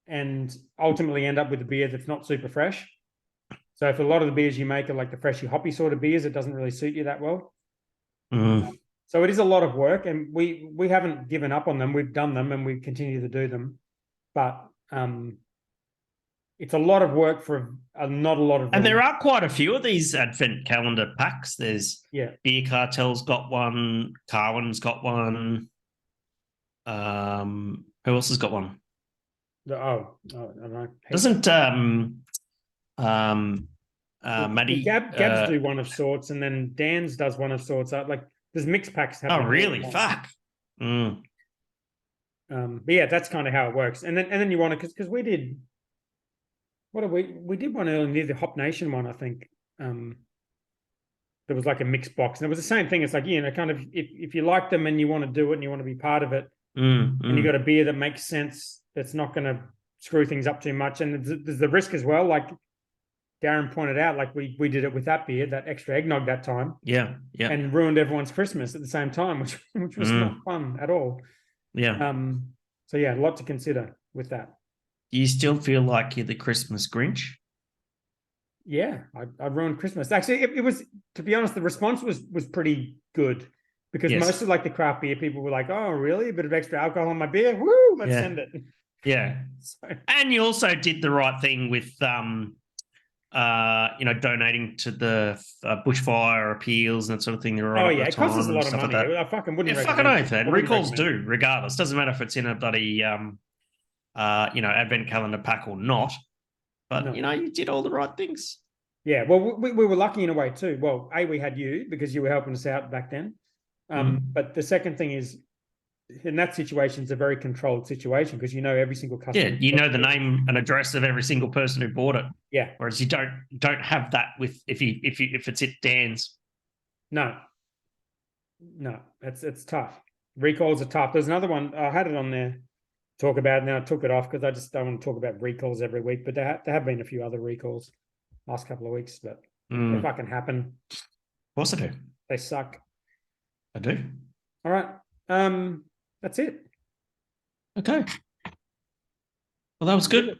and ultimately end up with a beer that's not super fresh. So if a lot of the beers you make are like the freshy hoppy sort of beers, it doesn't really suit you that well. So it is a lot of work, and we haven't given up on them. We've done them and we continue to do them. But it's a lot of work for not a lot of. And there are quite a few of these advent calendar packs. There's Beer Cartel's got one, Carwin's got one. Who else has got one? I don't know. Doesn't Maddie Gabs do one of sorts, and then Dan's does one of sorts. Like there's mixed packs happening. Oh, really? Fuck. But yeah, that's kind of how it works. And then you want to, because we did. We did one earlier near the Hop Nation one, I think. There was like a mixed box, and it was the same thing. It's like, kind of if you like them and you want to do it and you want to be part of it, and you got a beer that makes sense, that's not going to screw things up too much, and there's the risk as well. Like Darren pointed out, like we did it with that beer, that extra eggnog that time, and ruined everyone's Christmas at the same time, which was not fun at all. So yeah, a lot to consider with that. Do you still feel like you're the Christmas Grinch? Yeah, I ruined Christmas. Actually, it was, to be honest, the response was pretty good, because most of like the craft beer people were like, "Oh, really? A bit of extra alcohol in my beer? Woo, let's send it." Yeah. And you also did the right thing with donating to the bushfire appeals and that sort of thing. It costs us a lot of money. Like I fucking wouldn't recommend. Fucking oath, man. Recalls do, regardless. Doesn't matter if it's in a bloody advent calendar pack or not. But you did all the right things. Yeah, well, we were lucky in a way too. Well, we had you because you were helping us out back then. But the second thing is, in that situation, it's a very controlled situation because every single customer. Yeah, you know the name and address of every single person who bought it. Yeah. Whereas you don't have that with if it's at Dan's. No, it's tough. Recalls are tough. There's another one. I had it on there. Talk about it, now I took it off because I just don't want to talk about recalls every week, but there have been a few other recalls last couple of weeks, but they fucking happen. Of course they do. They suck. I do. All right. That's it. Okay. Well, that was good.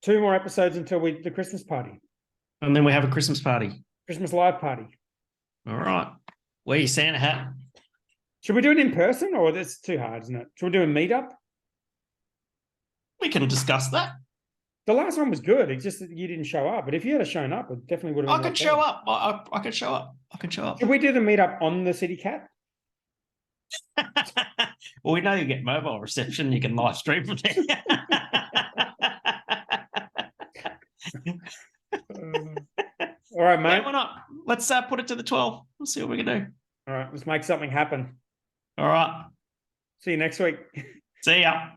2 more episodes until the Christmas party. And then we have a Christmas party. Christmas live party. All right. Wear your Santa hat. Should we do it in person or that's too hard, isn't it? Should we do a meetup? We can discuss that. The last one was good. It's just that you didn't show up. But if you had shown up, it definitely would have I been. could show up. I could show up. I can show up. Should we do the meetup on the City Cat? Well, we know you get mobile reception. You can live stream from there. All right, mate. Mate, why not? Let's put it to the 12. We'll see what we can do. All right, let's make something happen. All right. See you next week. See ya.